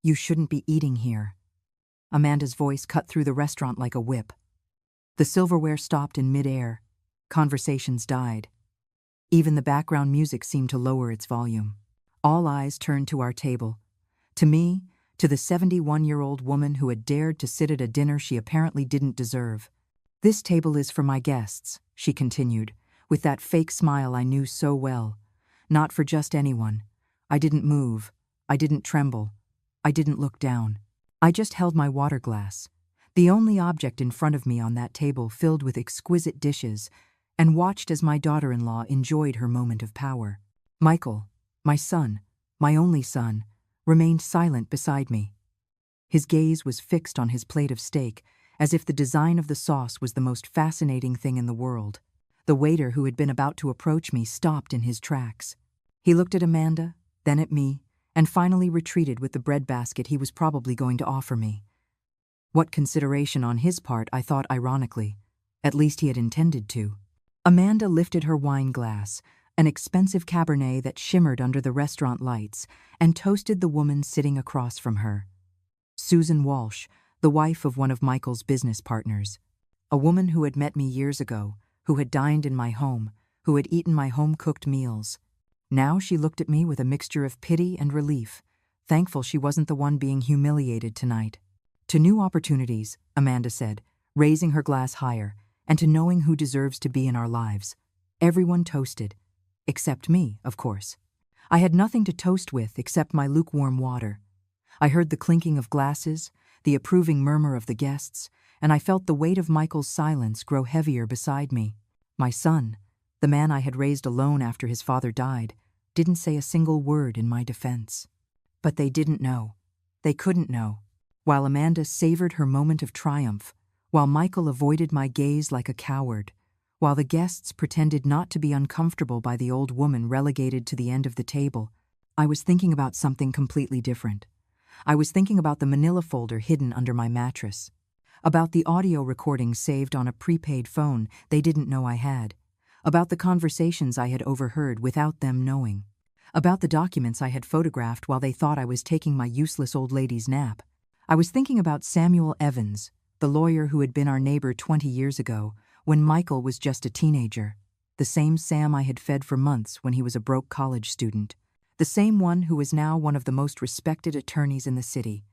You shouldn't be eating here. Amanda's voice cut through the restaurant like a whip. The silverware stopped in mid-air. Conversations died. Even the background music seemed to lower its volume. All eyes turned to our table. To me, to the 71-year-old woman who had dared to sit at a dinner she apparently didn't deserve. "This table is for my guests," she continued, with that fake smile I knew so well. "Not for just anyone." I didn't move. I didn't tremble. I didn't look down. I just held my water glass, the only object in front of me on that table filled with exquisite dishes, and watched as my daughter-in-law enjoyed her moment of power. Michael, my son, my only son, remained silent beside me. His gaze was fixed on his plate of steak, as if the design of the sauce was the most fascinating thing in the world. The waiter who had been about to approach me stopped in his tracks. He looked at Amanda, then at me, and finally retreated with the bread basket he was probably going to offer me. What consideration on his part, I thought ironically. At least he had intended to. Amanda lifted her wine glass, an expensive Cabernet that shimmered under the restaurant lights, and toasted the woman sitting across from her. Susan Walsh, the wife of one of Michael's business partners. A woman who had met me years ago, who had dined in my home, who had eaten my home-cooked meals. Now she looked at me with a mixture of pity and relief, thankful she wasn't the one being humiliated tonight. "To new opportunities," Amanda said, raising her glass higher, "and to knowing who deserves to be in our lives." Everyone toasted. Except me, of course. I had nothing to toast with except my lukewarm water. I heard the clinking of glasses, the approving murmur of the guests, and I felt the weight of Michael's silence grow heavier beside me. My son, the man I had raised alone after his father died, didn't say a single word in my defense. But they didn't know. They couldn't know. While Amanda savored her moment of triumph, while Michael avoided my gaze like a coward, while the guests pretended not to be uncomfortable by the old woman relegated to the end of the table, I was thinking about something completely different. I was thinking about the manila folder hidden under my mattress, about the audio recordings saved on a prepaid phone they didn't know I had, about the conversations I had overheard without them knowing, about the documents I had photographed while they thought I was taking my useless old lady's nap. I was thinking about Samuel Evans, the lawyer who had been our neighbor 20 years ago, when Michael was just a teenager, the same Sam I had fed for months when he was a broke college student, the same one who was now one of the most respected attorneys in the city,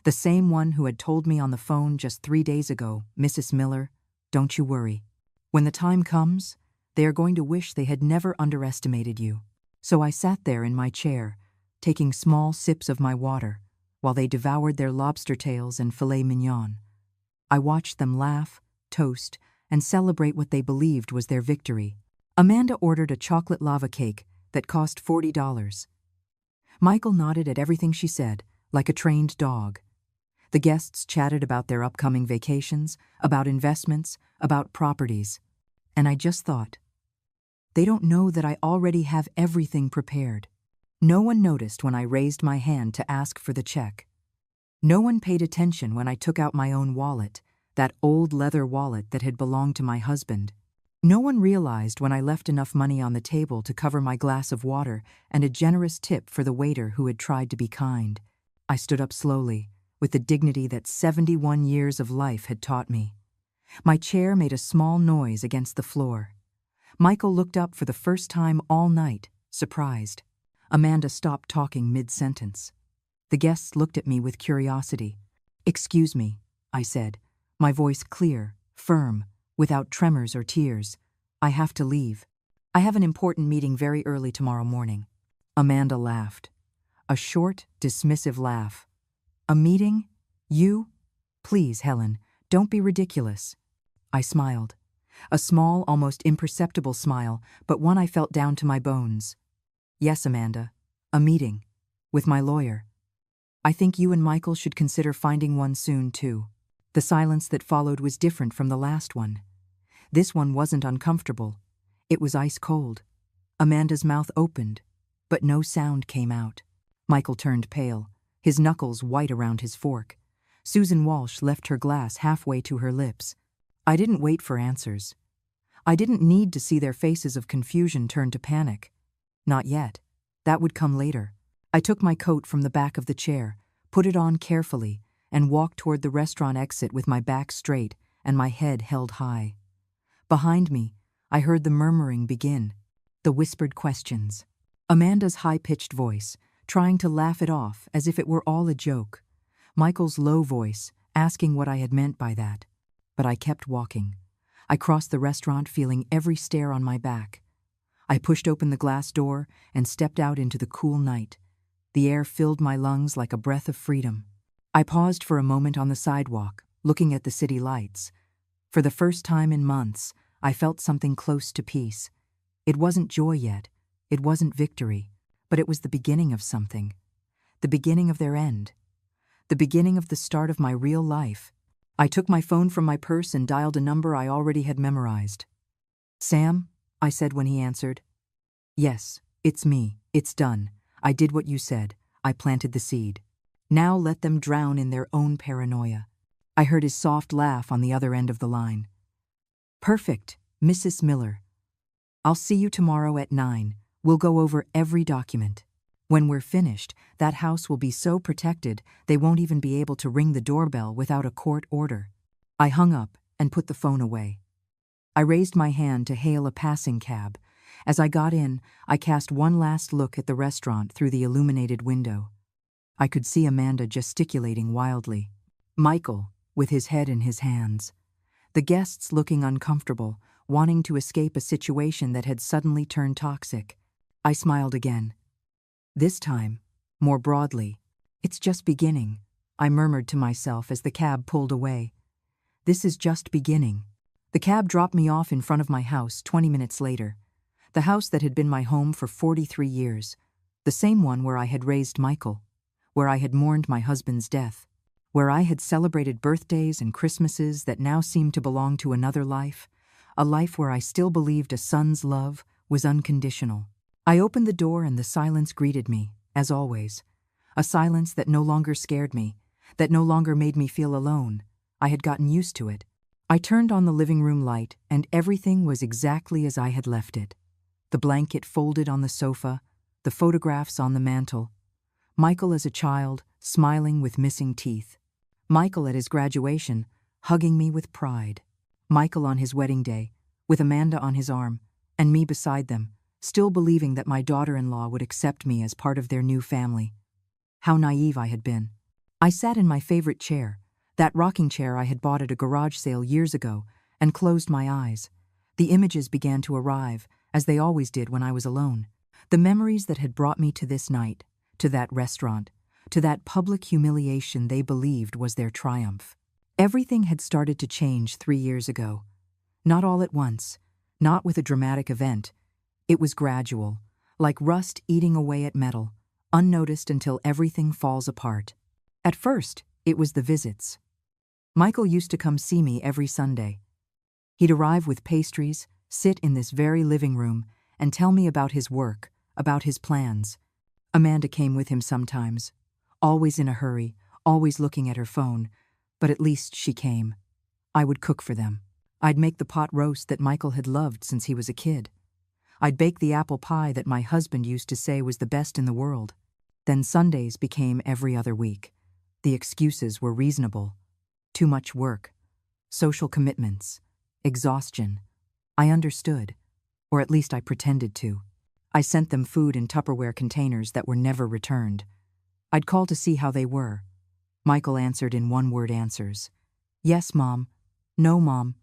the same one who had told me on the phone just 3 days ago, "Mrs. Miller, don't you worry. When the time comes, they are going to wish they had never underestimated you." So I sat there in my chair, taking small sips of my water, while they devoured their lobster tails and filet mignon. I watched them laugh, toast, and celebrate what they believed was their victory. Amanda ordered a chocolate lava cake that cost $40. Michael nodded at everything she said, like a trained dog. The guests chatted about their upcoming vacations, about investments, about properties. And I just thought, they don't know that I already have everything prepared. No one noticed when I raised my hand to ask for the check. No one paid attention when I took out my own wallet, that old leather wallet that had belonged to my husband. No one realized when I left enough money on the table to cover my glass of water and a generous tip for the waiter who had tried to be kind. I stood up slowly, with the dignity that 71 years of life had taught me. My chair made a small noise against the floor. Michael looked up for the first time all night, surprised. Amanda stopped talking mid-sentence. The guests looked at me with curiosity. "Excuse me," I said, my voice clear, firm, without tremors or tears. "I have to leave. I have an important meeting very early tomorrow morning." Amanda laughed. A short, dismissive laugh. "A meeting? You? Please, Helen, don't be ridiculous." I smiled. A small, almost imperceptible smile, but one I felt down to my bones. "Yes, Amanda. A meeting. With my lawyer. I think you and Michael should consider finding one soon, too." The silence that followed was different from the last one. This one wasn't uncomfortable. It was ice cold. Amanda's mouth opened, but no sound came out. Michael turned pale, his knuckles white around his fork. Susan Walsh left her glass halfway to her lips. I didn't wait for answers. I didn't need to see their faces of confusion turn to panic. Not yet. That would come later. I took my coat from the back of the chair, put it on carefully, and walked toward the restaurant exit with my back straight and my head held high. Behind me, I heard the murmuring begin, the whispered questions. Amanda's high-pitched voice, trying to laugh it off as if it were all a joke. Michael's low voice, asking what I had meant by that. But I kept walking. I crossed the restaurant feeling every stare on my back. I pushed open the glass door and stepped out into the cool night. The air filled my lungs like a breath of freedom. I paused for a moment on the sidewalk, looking at the city lights. For the first time in months, I felt something close to peace. It wasn't joy yet, it wasn't victory, but it was the beginning of something. The beginning of their end. The beginning of the start of my real life. I took my phone from my purse and dialed a number I already had memorized. "Sam?" I said when he answered. "Yes, it's me. It's done. I did what you said. I planted the seed. Now let them drown in their own paranoia." I heard his soft laugh on the other end of the line. "Perfect, Mrs. Miller. I'll see you tomorrow at 9. We'll go over every document. When we're finished, that house will be so protected they won't even be able to ring the doorbell without a court order." I hung up and put the phone away. I raised my hand to hail a passing cab. As I got in, I cast one last look at the restaurant through the illuminated window. I could see Amanda gesticulating wildly. Michael, with his head in his hands. The guests looking uncomfortable, wanting to escape a situation that had suddenly turned toxic. I smiled again. This time, more broadly. "It's just beginning," I murmured to myself as the cab pulled away. "This is just beginning." The cab dropped me off in front of my house 20 minutes later. The house that had been my home for 43 years. The same one where I had raised Michael. Where I had mourned my husband's death. Where I had celebrated birthdays and Christmases that now seemed to belong to another life. A life where I still believed a son's love was unconditional. I opened the door and the silence greeted me, as always. A silence that no longer scared me, that no longer made me feel alone. I had gotten used to it. I turned on the living room light and everything was exactly as I had left it. The blanket folded on the sofa, the photographs on the mantel. Michael as a child, smiling with missing teeth. Michael at his graduation, hugging me with pride. Michael on his wedding day, with Amanda on his arm, and me beside them, still believing that my daughter-in-law would accept me as part of their new family. How naive I had been. I sat in my favorite chair, that rocking chair I had bought at a garage sale years ago, and closed my eyes. The images began to arrive, as they always did when I was alone. The memories that had brought me to this night, to that restaurant, to that public humiliation they believed was their triumph. Everything had started to change 3 years ago. Not all at once, not with a dramatic event. It was gradual, like rust eating away at metal, unnoticed until everything falls apart. At first, it was the visits. Michael used to come see me every Sunday. He'd arrive with pastries, sit in this very living room, and tell me about his work, about his plans. Amanda came with him sometimes, always in a hurry, always looking at her phone, but at least she came. I would cook for them. I'd make the pot roast that Michael had loved since he was a kid. I'd bake the apple pie that my husband used to say was the best in the world. Then Sundays became every other week. The excuses were reasonable. Too much work, social commitments, exhaustion. I understood, or at least I pretended to. I sent them food in Tupperware containers that were never returned. I'd call to see how they were. Michael answered in one-word answers. "Yes, Mom. No, Mom.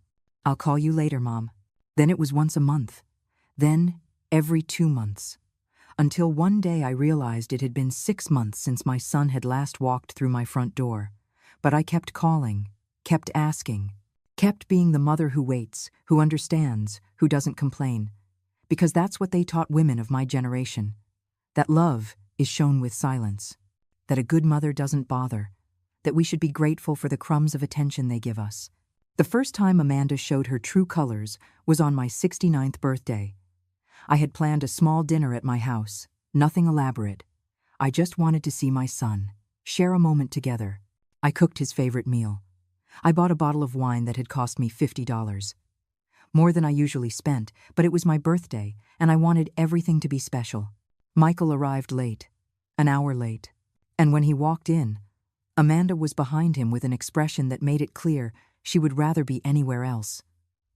I'll call you later, Mom." Then it was once a month. Then every 2 months. Until one day I realized it had been 6 months since my son had last walked through my front door. But I kept calling, kept asking, kept being the mother who waits, who understands, who doesn't complain. Because that's what they taught women of my generation. That love is shown with silence. That a good mother doesn't bother. That we should be grateful for the crumbs of attention they give us. The first time Amanda showed her true colors was on my 69th birthday. I had planned a small dinner at my house, nothing elaborate. I just wanted to see my son, share a moment together. I cooked his favorite meal. I bought a bottle of wine that had cost me $50. More than I usually spent, but it was my birthday, and I wanted everything to be special. Michael arrived late, an hour late, and when he walked in, Amanda was behind him with an expression that made it clear she would rather be anywhere else.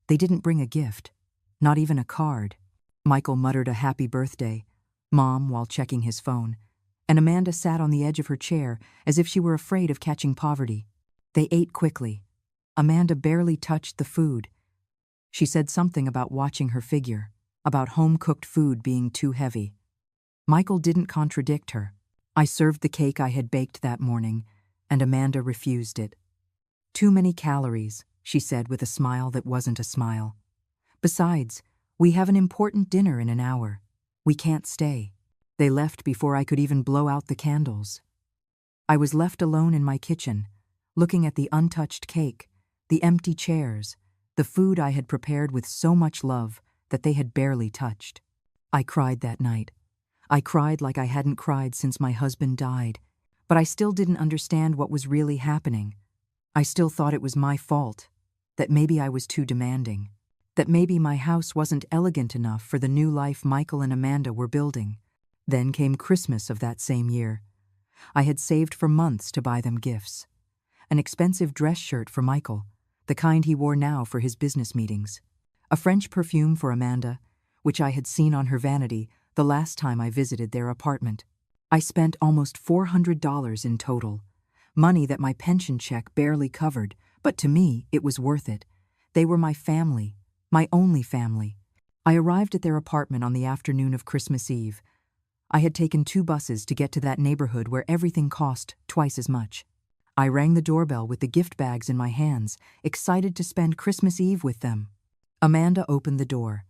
They didn't bring a gift, not even a card. Michael muttered a happy birthday, Mom, while checking his phone, and Amanda sat on the edge of her chair as if she were afraid of catching poverty. They ate quickly. Amanda barely touched the food. She said something about watching her figure, about home-cooked food being too heavy. Michael didn't contradict her. I served the cake I had baked that morning, and Amanda refused it. Too many calories, she said with a smile that wasn't a smile. Besides, we have an important dinner in an hour. We can't stay. They left before I could even blow out the candles. I was left alone in my kitchen, looking at the untouched cake, the empty chairs, the food I had prepared with so much love that they had barely touched. I cried that night. I cried like I hadn't cried since my husband died, but I still didn't understand what was really happening. I still thought it was my fault, that maybe I was too demanding, that maybe my house wasn't elegant enough for the new life Michael and Amanda were building. Then came Christmas of that same year. I had saved for months to buy them gifts. An expensive dress shirt for Michael, the kind he wore now for his business meetings. A French perfume for Amanda, which I had seen on her vanity the last time I visited their apartment. I spent almost $400 in total, money that my pension check barely covered, but to me it was worth it. They were my family, my only family. I arrived at their apartment on the afternoon of Christmas Eve. I had taken 2 buses to get to that neighborhood where everything cost twice as much. I rang the doorbell with the gift bags in my hands, excited to spend Christmas Eve with them. Amanda opened the door.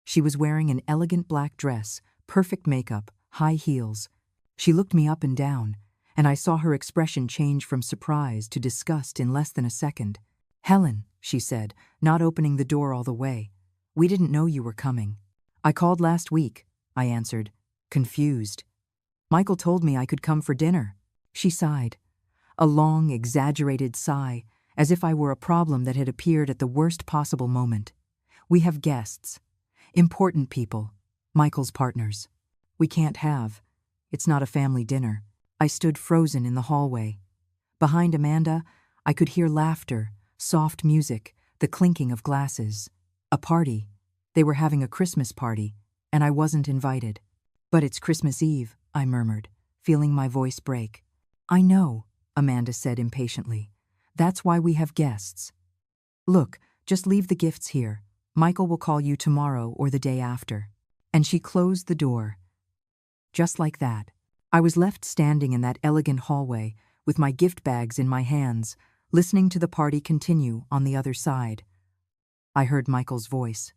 She was wearing an elegant black dress, perfect makeup, high heels. She looked me up and down, and I saw her expression change from surprise to disgust in less than a second. "Helen," she said, not opening the door all the way, "we didn't know you were coming." "I called last week," I answered, confused. "Michael told me I could come for dinner." She sighed. A long, exaggerated sigh, as if I were a problem that had appeared at the worst possible moment. "We have guests. Important people. Michael's partners. We can't have. It's not a family dinner." I stood frozen in the hallway. Behind Amanda, I could hear laughter, soft music, the clinking of glasses. A party. They were having a Christmas party, and I wasn't invited. "But it's Christmas Eve," I murmured, feeling my voice break. "I know," Amanda said impatiently. "That's why we have guests. Look, just leave the gifts here. Michael will call you tomorrow or the day after." And she closed the door. Just like that, I was left standing in that elegant hallway with my gift bags in my hands, listening to the party continue on the other side. I heard Michael's voice.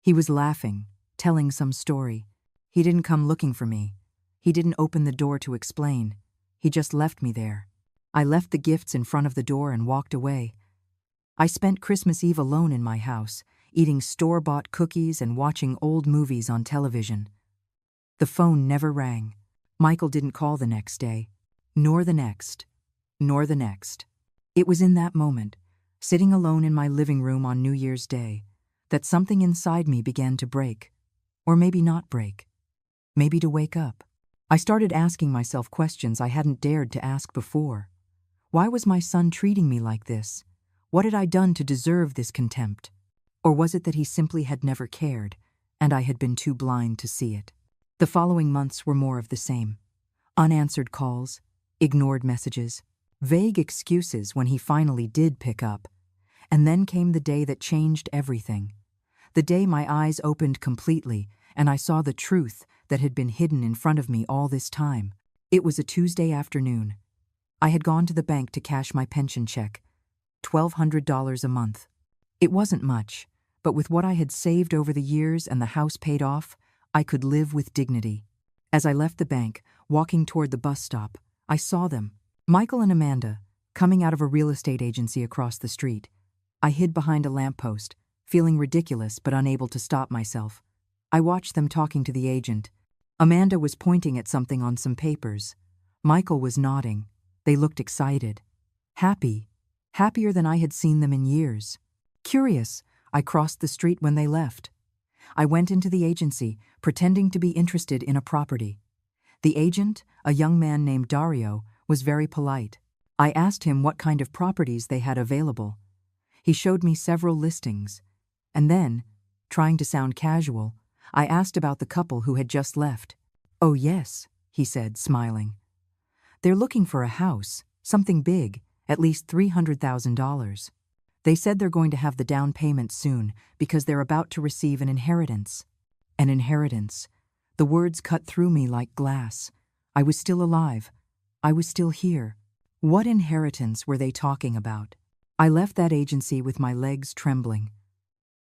He was laughing, telling some story. He didn't come looking for me. He didn't open the door to explain. He just left me there. I left the gifts in front of the door and walked away. I spent Christmas Eve alone in my house, eating store-bought cookies and watching old movies on television. The phone never rang. Michael didn't call the next day, nor the next, nor the next. It was in that moment, sitting alone in my living room on New Year's Day, that something inside me began to break. Or maybe not break. Maybe to wake up. I started asking myself questions I hadn't dared to ask before. Why was my son treating me like this? What had I done to deserve this contempt? Or was it that he simply had never cared, and I had been too blind to see it? The following months were more of the same. Unanswered calls, ignored messages, vague excuses when he finally did pick up. And then came the day that changed everything. The day my eyes opened completely and I saw the truth that had been hidden in front of me all this time. It was a Tuesday afternoon. I had gone to the bank to cash my pension check, $1,200 a month. It wasn't much, but with what I had saved over the years and the house paid off, I could live with dignity. As I left the bank, walking toward the bus stop, I saw them, Michael and Amanda, coming out of a real estate agency across the street. I hid behind a lamppost, feeling ridiculous but unable to stop myself. I watched them talking to the agent. Amanda was pointing at something on some papers. Michael was nodding. They looked excited. Happy. Happier than I had seen them in years. Curious, I crossed the street when they left. I went into the agency, pretending to be interested in a property. The agent, a young man named Dario, was very polite. I asked him what kind of properties they had available. He showed me several listings. And then, trying to sound casual, I asked about the couple who had just left. "Oh yes," he said, smiling. "They're looking for a house, something big, at least $300,000. They said they're going to have the down payment soon because they're about to receive an inheritance." An inheritance. The words cut through me like glass. I was still alive. I was still here. What inheritance were they talking about? I left that agency with my legs trembling.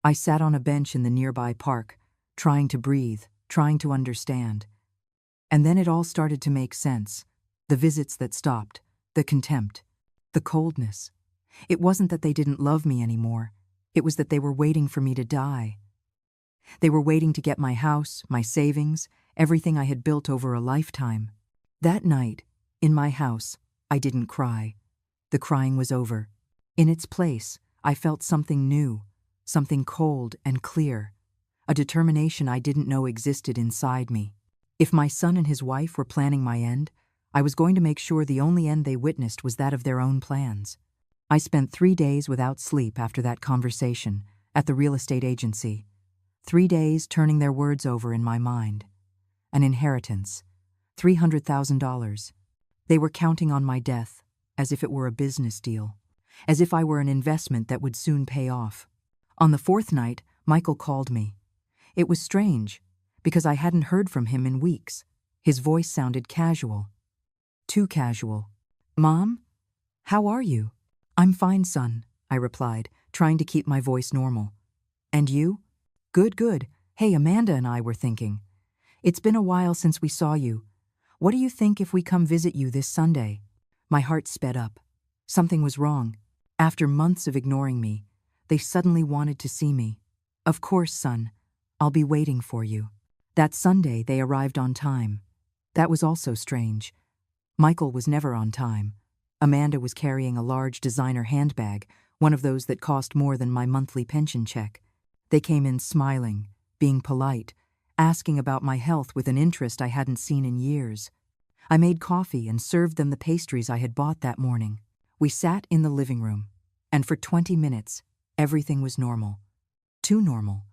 I sat on a bench in the nearby park, trying to breathe, trying to understand. And then it all started to make sense. The visits that stopped, the contempt, the coldness. It wasn't that they didn't love me anymore. It was that they were waiting for me to die. They were waiting to get my house, my savings, everything I had built over a lifetime. That night, in my house, I didn't cry. The crying was over. In its place, I felt something new, something cold and clear, a determination I didn't know existed inside me. If my son and his wife were planning my end, I was going to make sure the only end they witnessed was that of their own plans. I spent 3 days without sleep after that conversation at the real estate agency. 3 days turning their words over in my mind. An inheritance. $300,000. They were counting on my death, as if it were a business deal, as if I were an investment that would soon pay off. On the 4th night, Michael called me. It was strange, because I hadn't heard from him in weeks. His voice sounded casual. Too casual. "Mom? How are you?" "I'm fine, son," I replied, trying to keep my voice normal. "And you?" "Good, good. Hey, Amanda and I were thinking. It's been a while since we saw you. What do you think if we come visit you this Sunday?" My heart sped up. Something was wrong. After months of ignoring me, they suddenly wanted to see me. "Of course, son. I'll be waiting for you." That Sunday, they arrived on time. That was also strange. Michael was never on time. Amanda was carrying a large designer handbag, one of those that cost more than my monthly pension check. They came in smiling, being polite, asking about my health with an interest I hadn't seen in years. I made coffee and served them the pastries I had bought that morning. We sat in the living room, and for 20 minutes, everything was normal. Too normal.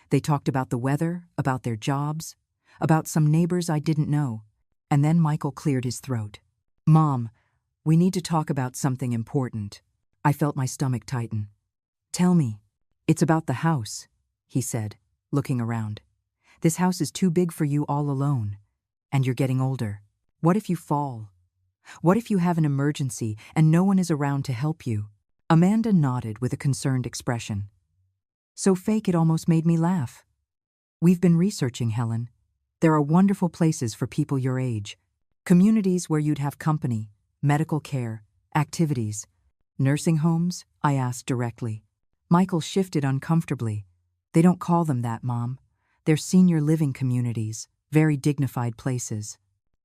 They talked about the weather, about their jobs, about some neighbors I didn't know, and then Michael cleared his throat. "Mom, we need to talk about something important." I felt my stomach tighten. "Tell me." "It's about the house," he said, looking around. "This house is too big for you all alone, and you're getting older. What if you fall? What if you have an emergency and no one is around to help you?" Amanda nodded with a concerned expression. So fake it almost made me laugh. "We've been researching, Helen. There are wonderful places for people your age. Communities where you'd have company, medical care, activities. Nursing homes?" I asked directly. Michael shifted uncomfortably. "They don't call them that, Mom. They're senior living communities, very dignified places.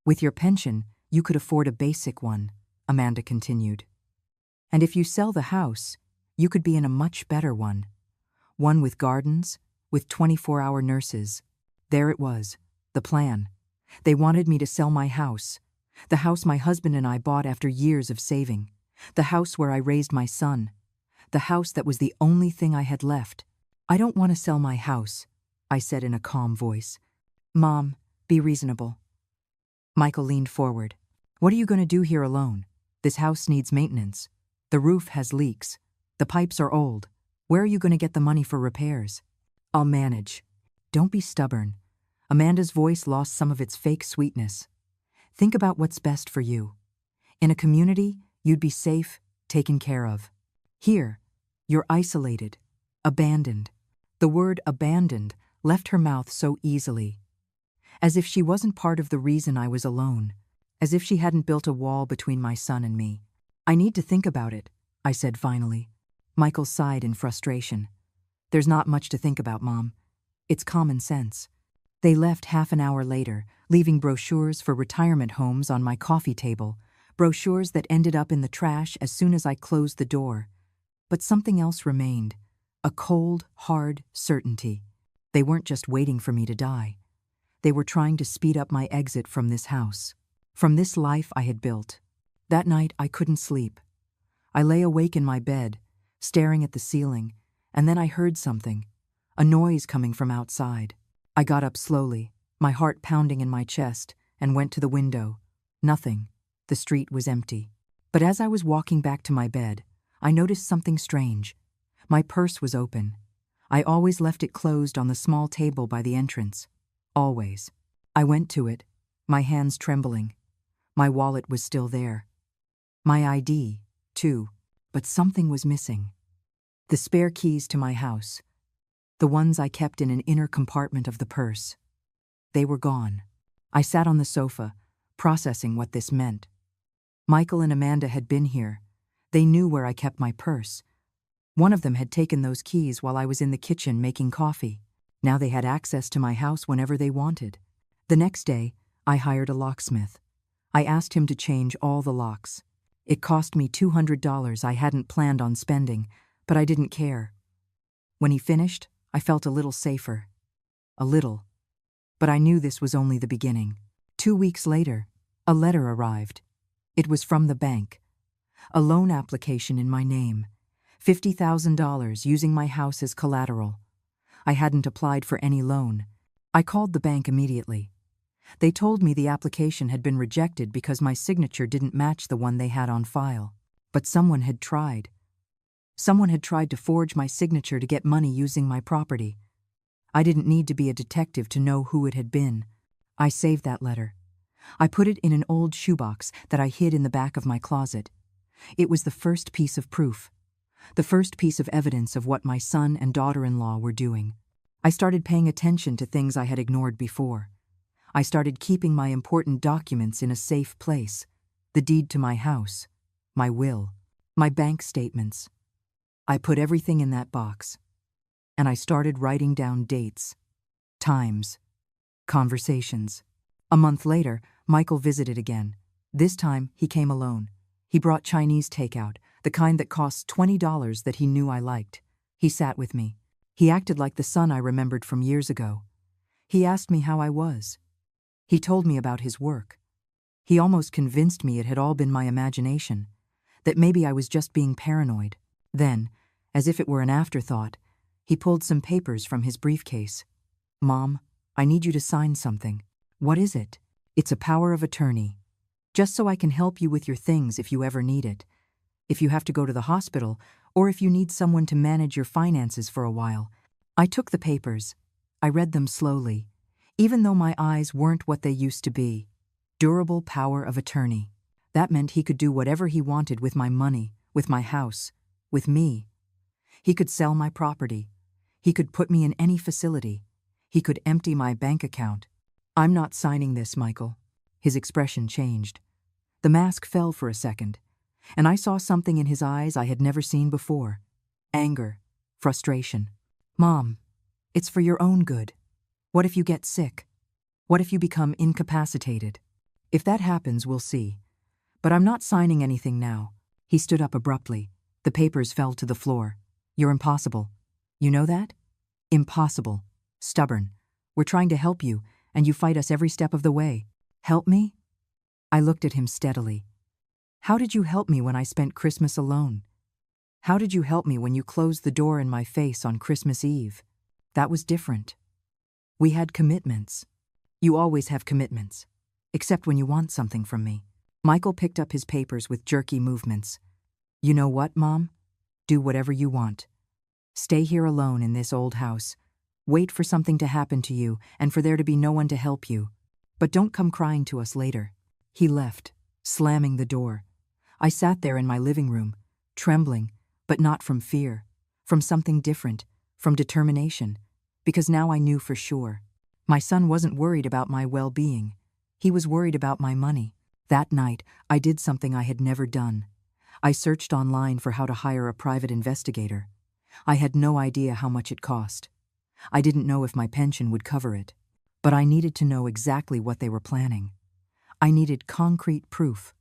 With your pension, you could afford a basic one," Amanda continued. "And if you sell the house, you could be in a much better one. One with gardens, with 24-hour nurses." There it was, the plan. They wanted me to sell my house, the house my husband and I bought after years of saving, the house where I raised my son, the house that was the only thing I had left. "I don't want to sell my house," I said in a calm voice. "Mom, be reasonable." Michael leaned forward. "What are you going to do here alone? This house needs maintenance. The roof has leaks. The pipes are old. Where are you going to get the money for repairs?" "I'll manage." "Don't be stubborn." Amanda's voice lost some of its fake sweetness. "Think about what's best for you. In a community, you'd be safe, taken care of. Here, you're isolated, abandoned." The word abandoned left her mouth so easily. As if she wasn't part of the reason I was alone. As if she hadn't built a wall between my son and me. "I need to think about it," I said finally. Michael sighed in frustration. "There's not much to think about, Mom. It's common sense." They left half an hour later, leaving brochures for retirement homes on my coffee table, brochures that ended up in the trash as soon as I closed the door. But something else remained, a cold, hard certainty. They weren't just waiting for me to die. They were trying to speed up my exit from this house, from this life I had built. That night, I couldn't sleep. I lay awake in my bed, staring at the ceiling, and then I heard something, a noise coming from outside. I got up slowly, my heart pounding in my chest, and went to the window. Nothing. The street was empty. But as I was walking back to my bed, I noticed something strange. My purse was open. I always left it closed on the small table by the entrance. Always. I went to it, my hands trembling. My wallet was still there. My ID, too, but something was missing. The spare keys to my house, the ones I kept in an inner compartment of the purse. They were gone. I sat on the sofa, processing what this meant. Michael and Amanda had been here. They knew where I kept my purse. One of them had taken those keys while I was in the kitchen making coffee. Now they had access to my house whenever they wanted. The next day, I hired a locksmith. I asked him to change all the locks. It cost me $200 I hadn't planned on spending, but I didn't care. When he finished, I felt a little safer. A little. But I knew this was only the beginning. 2 weeks later, a letter arrived. It was from the bank. A loan application in my name. $50,000 using my house as collateral. I hadn't applied for any loan. I called the bank immediately. They told me the application had been rejected because my signature didn't match the one they had on file. But someone had tried. Someone had tried to forge my signature to get money using my property. I didn't need to be a detective to know who it had been. I saved that letter. I put it in an old shoebox that I hid in the back of my closet. It was the first piece of proof. The first piece of evidence of what my son and daughter-in-law were doing. I started paying attention to things I had ignored before. I started keeping my important documents in a safe place. The deed to my house, my will, my bank statements. I put everything in that box. And I started writing down dates, times, conversations. A month later, Michael visited again. This time, he came alone. He brought Chinese takeout, the kind that costs $20 that he knew I liked. He sat with me. He acted like the son I remembered from years ago. He asked me how I was. He told me about his work. He almost convinced me it had all been my imagination, that maybe I was just being paranoid. Then, as if it were an afterthought, he pulled some papers from his briefcase. "Mom, I need you to sign something." "What is it?" "It's a power of attorney. Just so I can help you with your things if you ever need it. If you have to go to the hospital, or if you need someone to manage your finances for a while." I took the papers. I read them slowly, even though my eyes weren't what they used to be. Durable power of attorney. That meant he could do whatever he wanted with my money, with my house, with me. He could sell my property. He could put me in any facility. He could empty my bank account. "I'm not signing this, Michael." His expression changed. The mask fell for a second, and I saw something in his eyes I had never seen before. Anger, frustration. "Mom, it's for your own good. What if you get sick? What if you become incapacitated? If that happens, we'll see. But I'm not signing anything now." He stood up abruptly. The papers fell to the floor. "You're impossible. You know that? Impossible. Stubborn. We're trying to help you, and you fight us every step of the way." "Help me?" I looked at him steadily. "How did you help me when I spent Christmas alone? How did you help me when you closed the door in my face on Christmas Eve? That was different. We had commitments. You always have commitments, except when you want something from me." Michael picked up his papers with jerky movements. "You know what, Mom? Do whatever you want. Stay here alone in this old house. Wait for something to happen to you and for there to be no one to help you. But don't come crying to us later." He left, slamming the door. I sat there in my living room, trembling, but not from fear, from something different, from determination, because now I knew for sure. My son wasn't worried about my well-being. He was worried about my money. That night, I did something I had never done. I searched online for how to hire a private investigator. I had no idea how much it cost. I didn't know if my pension would cover it. But I needed to know exactly what they were planning. I needed concrete proof,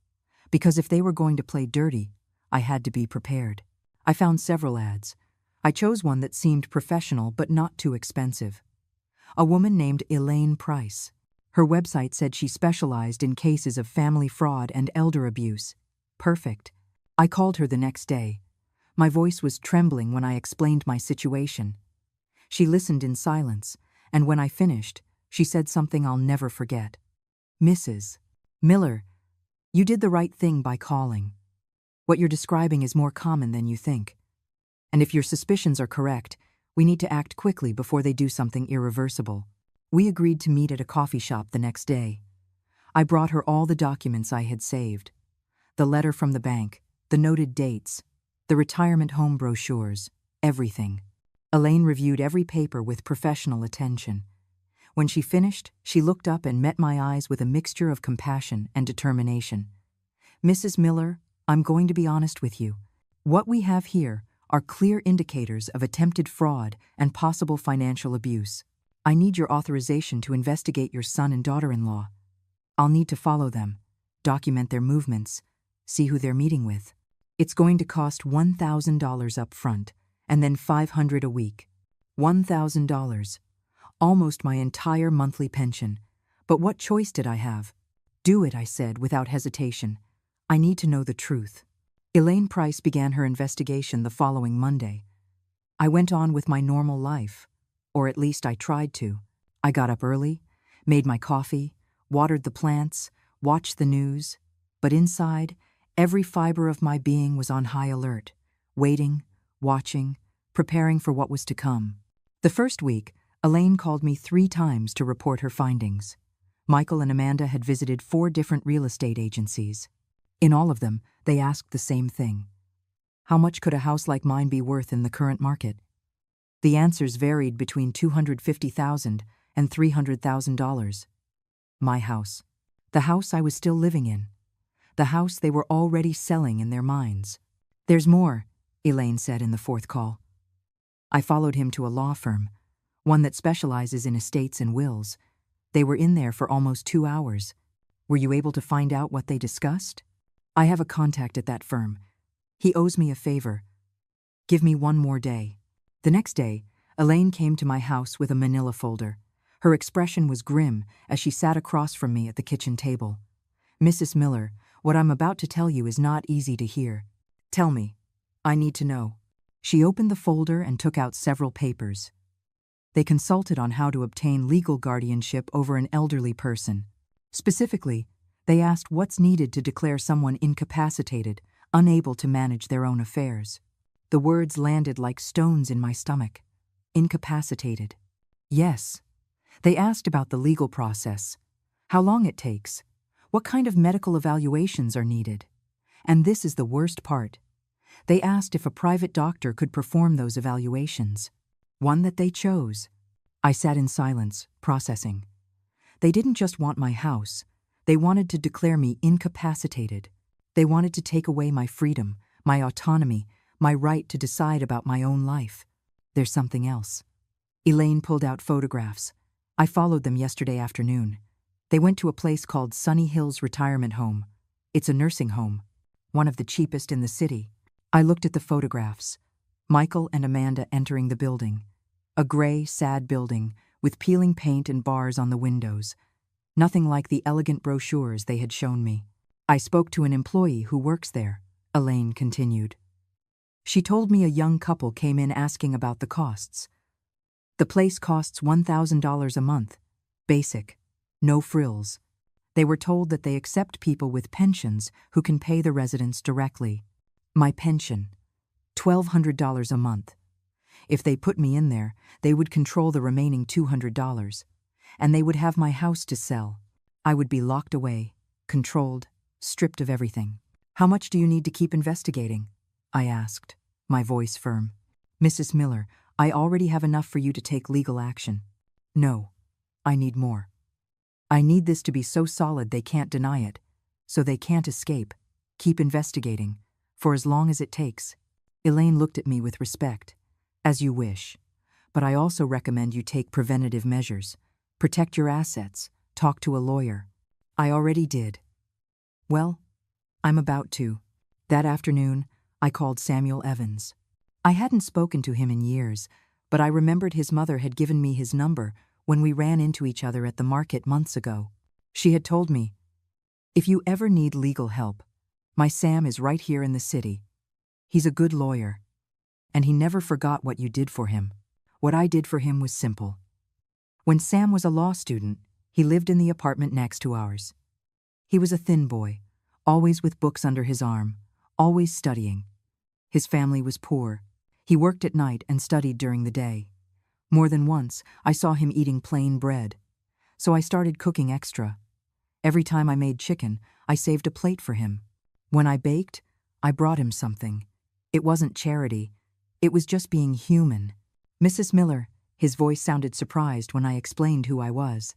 because if they were going to play dirty, I had to be prepared. I found several ads. I chose one that seemed professional but not too expensive. A woman named Elaine Price. Her website said she specialized in cases of family fraud and elder abuse. Perfect. I called her the next day. My voice was trembling when I explained my situation. She listened in silence, and when I finished, she said something I'll never forget. "Mrs. Miller, you did the right thing by calling. What you're describing is more common than you think. And if your suspicions are correct, we need to act quickly before they do something irreversible." We agreed to meet at a coffee shop the next day. I brought her all the documents I had saved. The letter from the bank, the noted dates, the retirement home brochures, everything. Elaine reviewed every paper with professional attention. When she finished, she looked up and met my eyes with a mixture of compassion and determination. "Mrs. Miller, I'm going to be honest with you. What we have here are clear indicators of attempted fraud and possible financial abuse. I need your authorization to investigate your son and daughter-in-law. I'll need to follow them, document their movements, see who they're meeting with. It's going to cost $1,000 up front, and then $500 a week. $1,000. Almost my entire monthly pension. But what choice did I have? Do it, I said without hesitation. I need to know the truth." Elaine Price began her investigation the following Monday. I went on with my normal life, or at least I tried to. I got up early, made my coffee, watered the plants, watched the news, but inside, every fiber of my being was on high alert, waiting, watching, preparing for what was to come. The first week, Elaine called me 3 times to report her findings. Michael and Amanda had visited 4 different real estate agencies. In all of them, they asked the same thing. How much could a house like mine be worth in the current market? The answers varied between $250,000 and $300,000. My house. The house I was still living in. The house they were already selling in their minds. "There's more," Elaine said in the 4th call. I followed him to a law firm, one that specializes in estates and wills. They were in there for almost 2 hours. "Were you able to find out what they discussed?" "I have a contact at that firm. He owes me a favor. Give me 1 more day." The next day, Elaine came to my house with a manila folder. Her expression was grim as she sat across from me at the kitchen table. "Mrs. Miller, what I'm about to tell you is not easy to hear. Tell me. I need to know." She opened the folder and took out several papers. They consulted on how to obtain legal guardianship over an elderly person. Specifically, they asked what's needed to declare someone incapacitated, unable to manage their own affairs. The words landed like stones in my stomach. Incapacitated. Yes. They asked about the legal process, how long it takes, what kind of medical evaluations are needed. And this is the worst part. They asked if a private doctor could perform those evaluations. One that they chose. I sat in silence, processing. They didn't just want my house. They wanted to declare me incapacitated. They wanted to take away my freedom, my autonomy, my right to decide about my own life. There's something else. Elaine pulled out photographs. I followed them yesterday afternoon. They went to a place called Sunny Hills Retirement Home. It's a nursing home, one of the cheapest in the city. I looked at the photographs. Michael and Amanda entering the building. A gray, sad building with peeling paint and bars on the windows. Nothing like the elegant brochures they had shown me. I spoke to an employee who works there, Elaine continued. She told me a young couple came in asking about the costs. The place costs $1,000 a month. Basic. No frills. They were told that they accept people with pensions who can pay the residents directly. My pension. $1,200 a month. If they put me in there, they would control the remaining $200. And they would have my house to sell. I would be locked away, controlled, stripped of everything. "How much do you need to keep investigating?" I asked, my voice firm. "Mrs. Miller, I already have enough for you to take legal action." "No, I need more. I need this to be so solid they can't deny it, so they can't escape. Keep investigating, for as long as it takes." Elaine looked at me with respect. "As you wish. But I also recommend you take preventative measures. Protect your assets. Talk to a lawyer." I already did. Well, I'm about to. That afternoon, I called Samuel Evans. I hadn't spoken to him in years, but I remembered his mother had given me his number when we ran into each other at the market months ago. She had told me, "If you ever need legal help, My Sam is right here in the city. He's a good lawyer. And he never forgot what you did for him. What I did for him was simple. When Sam was a law student, he lived in the apartment next to ours. He was a thin boy, always with books under his arm, always studying. His family was poor. He worked at night and studied during the day. More than once, I saw him eating plain bread. So I started cooking extra. Every time I made chicken, I saved a plate for him. When I baked, I brought him something. It wasn't charity. It was just being human. Mrs. Miller, his voice sounded surprised when I explained who I was.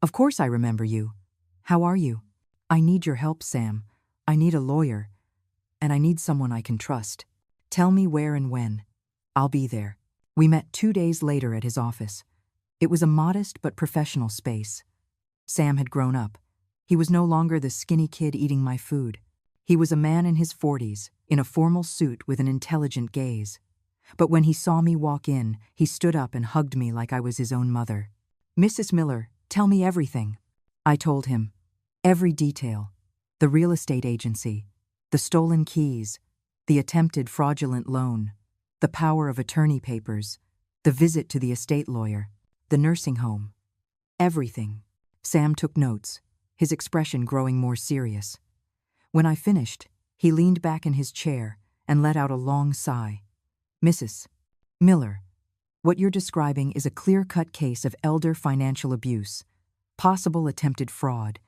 Of course I remember you. How are you? I need your help, Sam. I need a lawyer. And I need someone I can trust. Tell me where and when. I'll be there. We met 2 days later at his office. It was a modest but professional space. Sam had grown up. He was no longer the skinny kid eating my food. He was a man in his 40s, in a formal suit with an intelligent gaze. But when he saw me walk in, he stood up and hugged me like I was his own mother. Mrs. Miller, tell me everything. I told him. Every detail. The real estate agency, the stolen keys, the attempted fraudulent loan, the power of attorney papers, the visit to the estate lawyer, the nursing home. Everything. Sam took notes, his expression growing more serious. When I finished, he leaned back in his chair and let out a long sigh. Mrs. Miller, what you're describing is a clear-cut case of elder financial abuse, possible attempted fraud,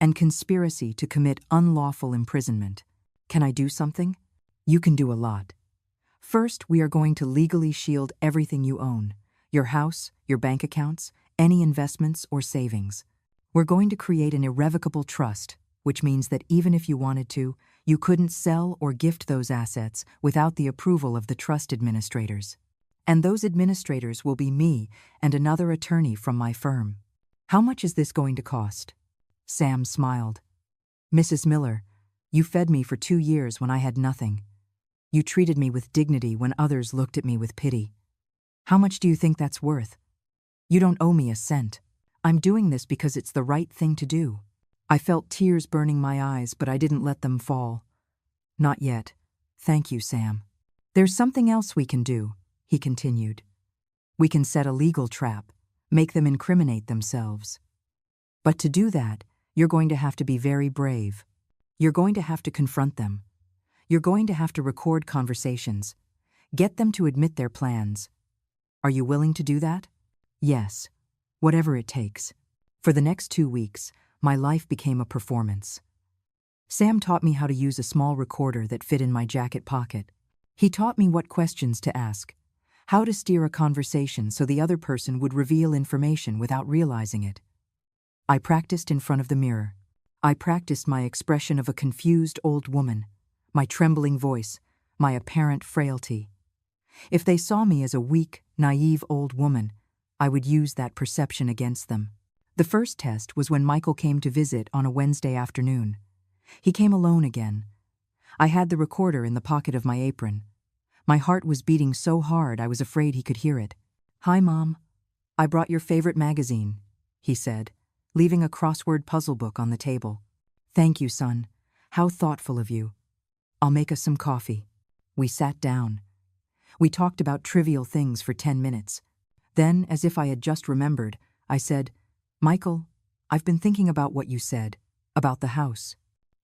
and conspiracy to commit unlawful imprisonment. Can I do something? You can do a lot. First, we are going to legally shield everything you own, your house, your bank accounts, any investments or savings. We're going to create an irrevocable trust, which means that even if you wanted to, you couldn't sell or gift those assets without the approval of the trust administrators. And those administrators will be me and another attorney from my firm. How much is this going to cost? Sam smiled. Mrs. Miller, you fed me for 2 years when I had nothing. You treated me with dignity when others looked at me with pity. How much do you think that's worth? You don't owe me a cent. I'm doing this because it's the right thing to do. I felt tears burning my eyes, but I didn't let them fall. Not yet. Thank you, Sam. There's something else we can do, he continued. We can set a legal trap, make them incriminate themselves. But to do that, you're going to have to be very brave. You're going to have to confront them. You're going to have to record conversations, get them to admit their plans. Are you willing to do that? Yes, whatever it takes. For the next 2 weeks, my life became a performance. Sam taught me how to use a small recorder that fit in my jacket pocket. He taught me what questions to ask, how to steer a conversation so the other person would reveal information without realizing it. I practiced in front of the mirror. I practiced my expression of a confused old woman, my trembling voice, my apparent frailty. If they saw me as a weak, naive old woman, I would use that perception against them. The first test was when Michael came to visit on a Wednesday afternoon. He came alone again. I had the recorder in the pocket of my apron. My heart was beating so hard I was afraid he could hear it. Hi, Mom. I brought your favorite magazine, he said, leaving a crossword puzzle book on the table. Thank you, son. How thoughtful of you. I'll make us some coffee. We sat down. We talked about trivial things for 10 minutes. Then, as if I had just remembered, I said, Michael, I've been thinking about what you said, about the house.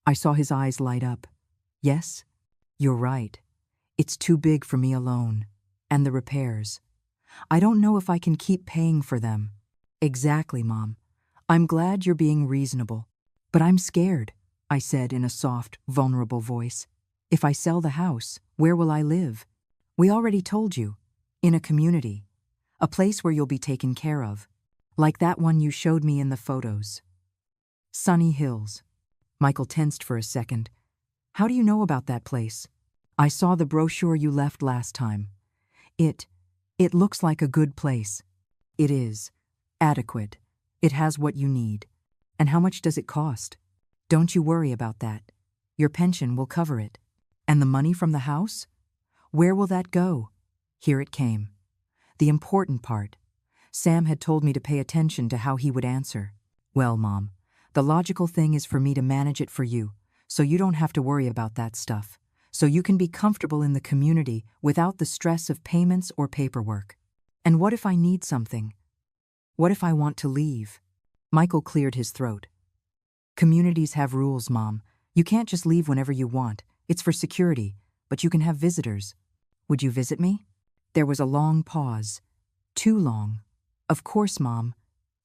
I saw his eyes light up. Yes, you're right. It's too big for me alone. And the repairs. I don't know if I can keep paying for them. Exactly, Mom. I'm glad you're being reasonable. But I'm scared, I said in a soft, vulnerable voice. If I sell the house, where will I live? We already told you. In a community. A place where you'll be taken care of. Like that one you showed me in the photos. Sunny Hills. Michael tensed for a second. How do you know about that place? I saw the brochure you left last time. It looks like a good place. It is. Adequate. It has what you need. And how much does it cost? Don't you worry about that. Your pension will cover it. And the money from the house? Where will that go? Here it came. The important part. Sam had told me to pay attention to how he would answer. Well, Mom, the logical thing is for me to manage it for you, so you don't have to worry about that stuff, so you can be comfortable in the community without the stress of payments or paperwork. And what if I need something? What if I want to leave? Michael cleared his throat. Communities have rules, Mom. You can't just leave whenever you want. It's for security, but you can have visitors. Would you visit me? There was a long pause. Too long. Of course, Mom.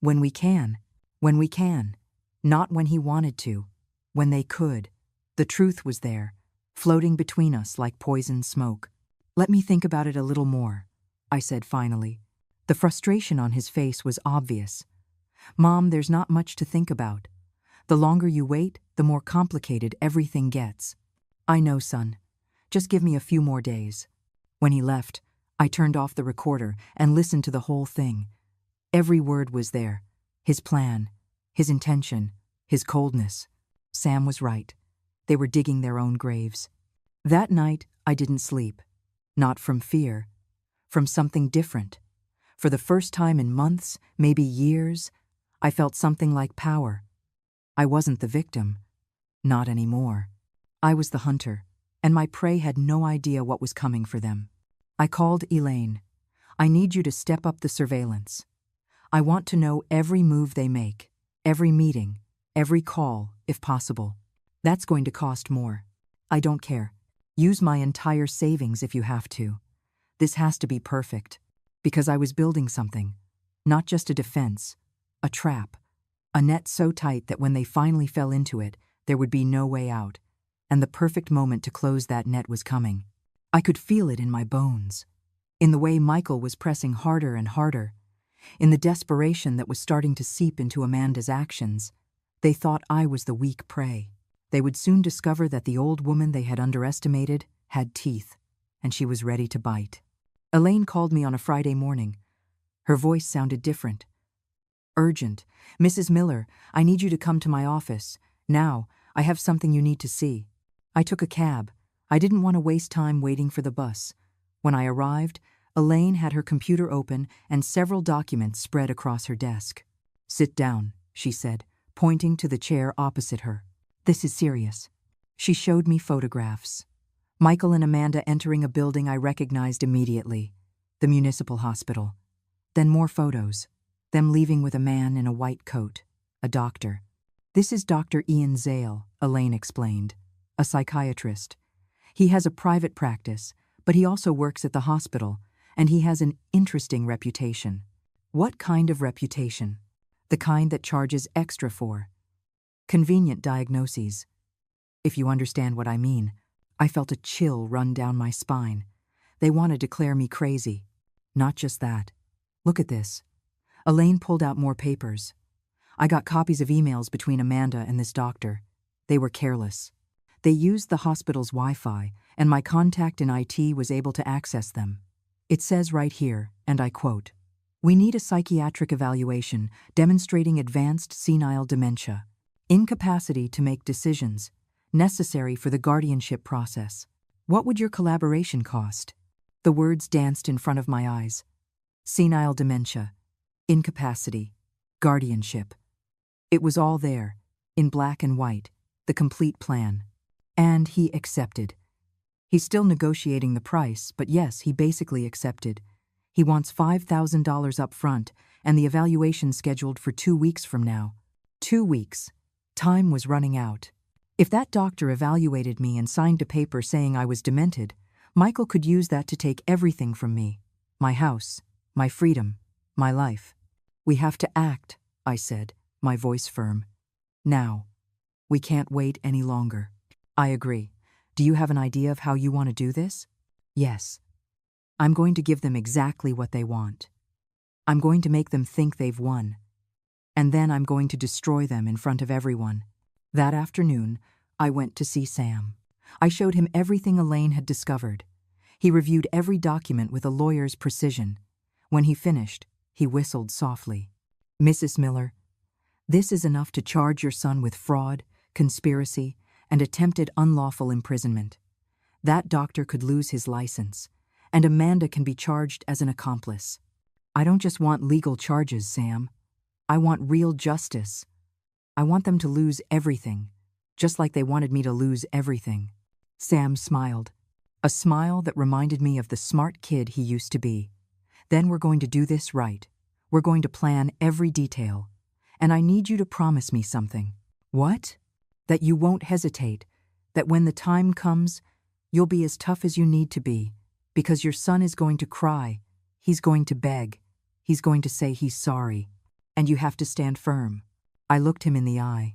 When we can. When we can. Not when he wanted to. When they could. The truth was there, floating between us like poison smoke. Let me think about it a little more, I said finally. The frustration on his face was obvious. Mom, there's not much to think about. The longer you wait, the more complicated everything gets. I know, son. Just give me a few more days. When he left, I turned off the recorder and listened to the whole thing. Every word was there. His plan, his intention, his coldness. Sam was right. They were digging their own graves. That night, I didn't sleep. Not from fear. From something different. For the first time in months, maybe years, I felt something like power. I wasn't the victim. Not anymore. I was the hunter, and my prey had no idea what was coming for them. I called Elaine. I need you to step up the surveillance. I want to know every move they make, every meeting, every call, if possible. That's going to cost more. I don't care. Use my entire savings if you have to. This has to be perfect, because I was building something, not just a defense, a trap, a net so tight that when they finally fell into it, there would be no way out, and the perfect moment to close that net was coming. I could feel it in my bones, in the way Michael was pressing harder and harder, in the desperation that was starting to seep into Amanda's actions. They thought I was the weak prey. They would soon discover that the old woman they had underestimated had teeth, and she was ready to bite. Elaine called me on a Friday morning. Her voice sounded different. Urgent. Mrs. Miller, I need you to come to my office. Now, I have something you need to see. I took a cab. I didn't want to waste time waiting for the bus. When I arrived, Elaine had her computer open and several documents spread across her desk. Sit down, she said, pointing to the chair opposite her. This is serious. She showed me photographs. Michael and Amanda entering a building I recognized immediately, the municipal hospital. Then more photos, them leaving with a man in a white coat, a doctor. This is Dr. Ian Zale, Elaine explained, a psychiatrist. He has a private practice, but he also works at the hospital, and he has an interesting reputation. What kind of reputation? The kind that charges extra for. Convenient diagnoses. If you understand what I mean. I felt a chill run down my spine. They want to declare me crazy. Not just that. Look at this. Elaine pulled out more papers. I got copies of emails between Amanda and this doctor. They were careless. They used the hospital's Wi-Fi, and my contact in IT was able to access them. It says right here, and I quote, "We need a psychiatric evaluation demonstrating advanced senile dementia, incapacity to make decisions, necessary for the guardianship process. What would your collaboration cost?" The words danced in front of my eyes. Senile dementia, incapacity, guardianship. It was all there, in black and white, the complete plan. And he accepted. He's still negotiating the price, but yes, he basically accepted. He wants $5,000 up front, and the evaluation scheduled for 2 weeks from now. 2 weeks. Time was running out. If that doctor evaluated me and signed a paper saying I was demented, Michael could use that to take everything from me. My house, my freedom, my life. We have to act, I said, my voice firm. Now. We can't wait any longer. I agree. Do you have an idea of how you want to do this? Yes. I'm going to give them exactly what they want. I'm going to make them think they've won. And then I'm going to destroy them in front of everyone. That afternoon, I went to see Sam. I showed him everything Elaine had discovered. He reviewed every document with a lawyer's precision. When he finished, he whistled softly. "Mrs. Miller, this is enough to charge your son with fraud, conspiracy, and attempted unlawful imprisonment. That doctor could lose his license, and Amanda can be charged as an accomplice. I don't just want legal charges, Sam. I want real justice. I want them to lose everything. just like they wanted me to lose everything. Sam smiled, a smile that reminded me of the smart kid he used to be. Then we're going to do this right. We're going to plan every detail. And I need you to promise me something. What? That you won't hesitate, that when the time comes, you'll be as tough as you need to be, because your son is going to cry, he's going to beg, he's going to say he's sorry, and you have to stand firm. I looked him in the eye.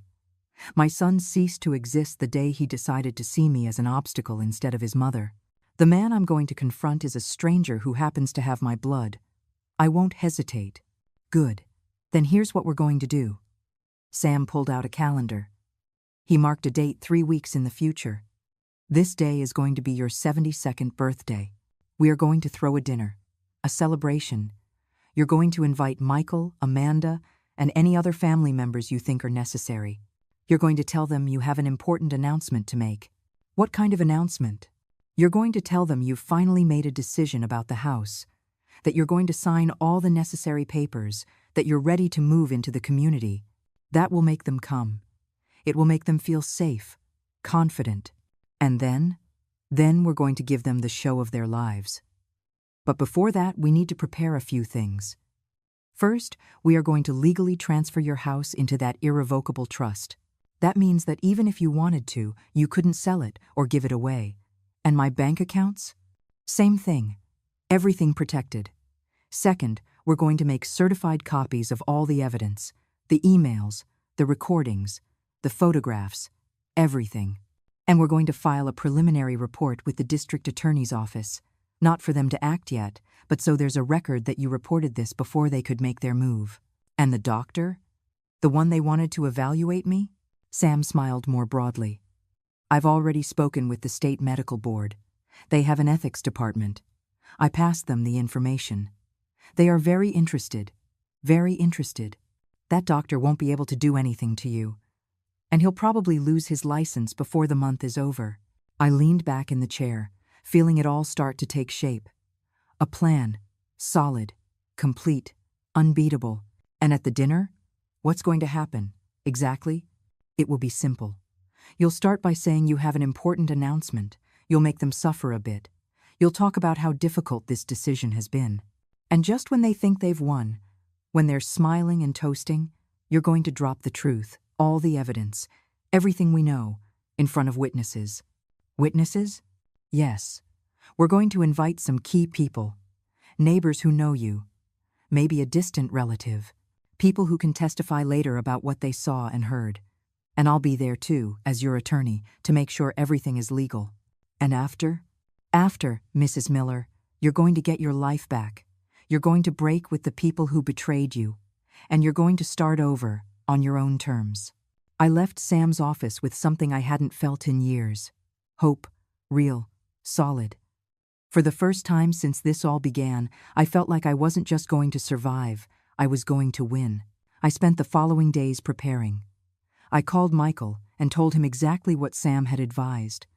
My son ceased to exist the day he decided to see me as an obstacle instead of his mother. The man I'm going to confront is a stranger who happens to have my blood. I won't hesitate. Good. Then here's what we're going to do. Sam pulled out a calendar. He marked a date 3 weeks in the future. This day is going to be your 72nd birthday. We are going to throw a dinner, a celebration. You're going to invite Michael, Amanda, and any other family members you think are necessary. You're going to tell them you have an important announcement to make. What kind of announcement? You're going to tell them you've finally made a decision about the house, that you're going to sign all the necessary papers, that you're ready to move into the community. That will make them come. It will make them feel safe, confident. And then we're going to give them the show of their lives. But before that, we need to prepare a few things. First, we are going to legally transfer your house into that irrevocable trust. That means that even if you wanted to, you couldn't sell it or give it away. And my bank accounts? Same thing. Everything protected. Second, we're going to make certified copies of all the evidence, the emails, the recordings, the photographs, everything. And we're going to file a preliminary report with the district attorney's office, not for them to act yet, but so there's a record that you reported this before they could make their move. And the doctor? The one they wanted to evaluate me? Sam smiled more broadly. I've already spoken with the state medical board. They have an ethics department. I passed them the information. They are very interested. Very interested. That doctor won't be able to do anything to you. And he'll probably lose his license before the month is over. I leaned back in the chair, feeling it all start to take shape. A plan. Solid. Complete. Unbeatable. And at the dinner? What's going to happen? Exactly? It will be simple. You'll start by saying you have an important announcement. You'll make them suffer a bit. You'll talk about how difficult this decision has been. And just when they think they've won, when they're smiling and toasting, you're going to drop the truth, all the evidence, everything we know, in front of witnesses. Witnesses? Yes. We're going to invite some key people, neighbors who know you, maybe a distant relative, people who can testify later about what they saw and heard. And I'll be there too, as your attorney, to make sure everything is legal. And after, Mrs. Miller, you're going to get your life back. You're going to break with the people who betrayed you. And you're going to start over, on your own terms. I left Sam's office with something I hadn't felt in years. Hope, real, solid. For the first time since this all began, I felt like I wasn't just going to survive, I was going to win. I spent the following days preparing. I called Michael and told him exactly what Sam had advised,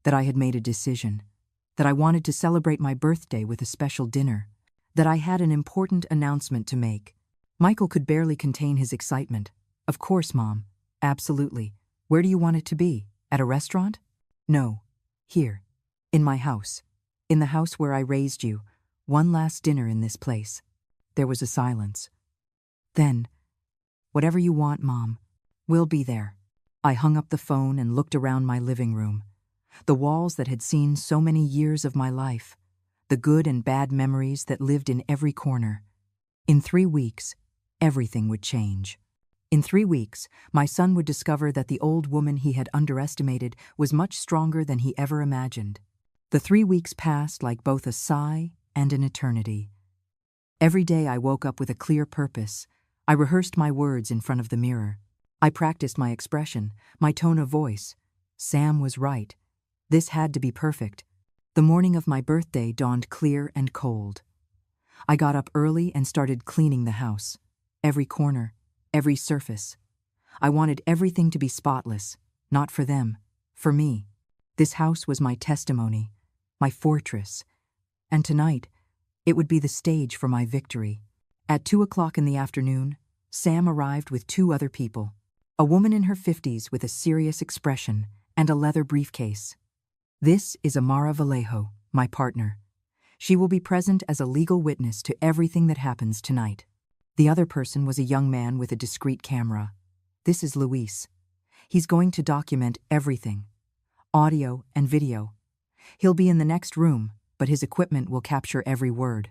that I had made a decision, that I wanted to celebrate my birthday with a special dinner, that I had an important announcement to make. Michael could barely contain his excitement. Of course, Mom. Absolutely. Where do you want it to be? At a restaurant? No. Here. In my house. In the house where I raised you. One last dinner in this place. There was a silence. Then, whatever you want, Mom. We'll be there. I hung up the phone and looked around my living room. The walls that had seen so many years of my life. The good and bad memories that lived in every corner. In 3 weeks, everything would change. In 3 weeks, my son would discover that the old woman he had underestimated was much stronger than he ever imagined. The 3 weeks passed like both a sigh and an eternity. Every day I woke up with a clear purpose. I rehearsed my words in front of the mirror. I practiced my expression, my tone of voice. Sam was right. This had to be perfect. The morning of my birthday dawned clear and cold. I got up early and started cleaning the house. Every corner, every surface. I wanted everything to be spotless, not for them, for me. This house was my testimony, my fortress. And tonight, it would be the stage for my victory. At 2 o'clock in the afternoon, Sam arrived with 2 other people. A woman in her 50s with a serious expression and a leather briefcase. This is Amara Vallejo, my partner. She will be present as a legal witness to everything that happens tonight. The other person was a young man with a discreet camera. This is Luis. He's going to document everything. Audio and video. He'll be in the next room, but his equipment will capture every word.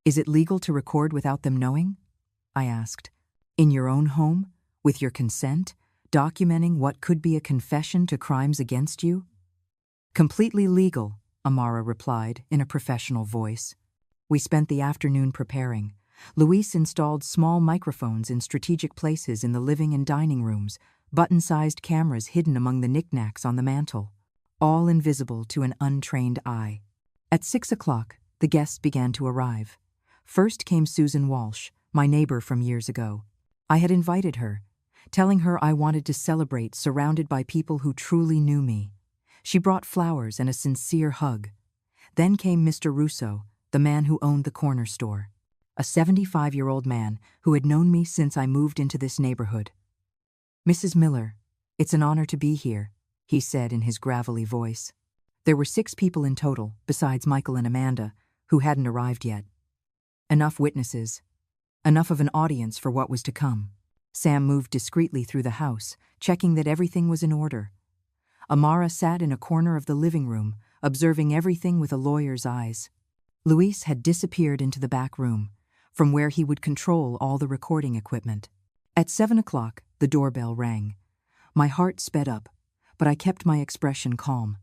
Is it legal to record without them knowing? I asked. In your own home, with your consent, documenting what could be a confession to crimes against you? Completely legal, Amara replied in a professional voice. We spent the afternoon preparing. Luis installed small microphones in strategic places in the living and dining rooms, button-sized cameras hidden among the knickknacks on the mantel, all invisible to an untrained eye. At 6 o'clock, the guests began to arrive. First came Susan Walsh, my neighbor from years ago. I had invited her, telling her I wanted to celebrate surrounded by people who truly knew me. She brought flowers and a sincere hug. Then came Mr. Russo, the man who owned the corner store, a 75-year-old man who had known me since I moved into this neighborhood. Mrs. Miller, it's an honor to be here, he said in his gravelly voice. There were 6 people in total, besides Michael and Amanda, who hadn't arrived yet. Enough witnesses. Enough of an audience for what was to come. Sam moved discreetly through the house, checking that everything was in order. Amara sat in a corner of the living room, observing everything with a lawyer's eyes. Luis had disappeared into the back room, from where he would control all the recording equipment. At 7 o'clock, the doorbell rang. My heart sped up, but I kept my expression calm.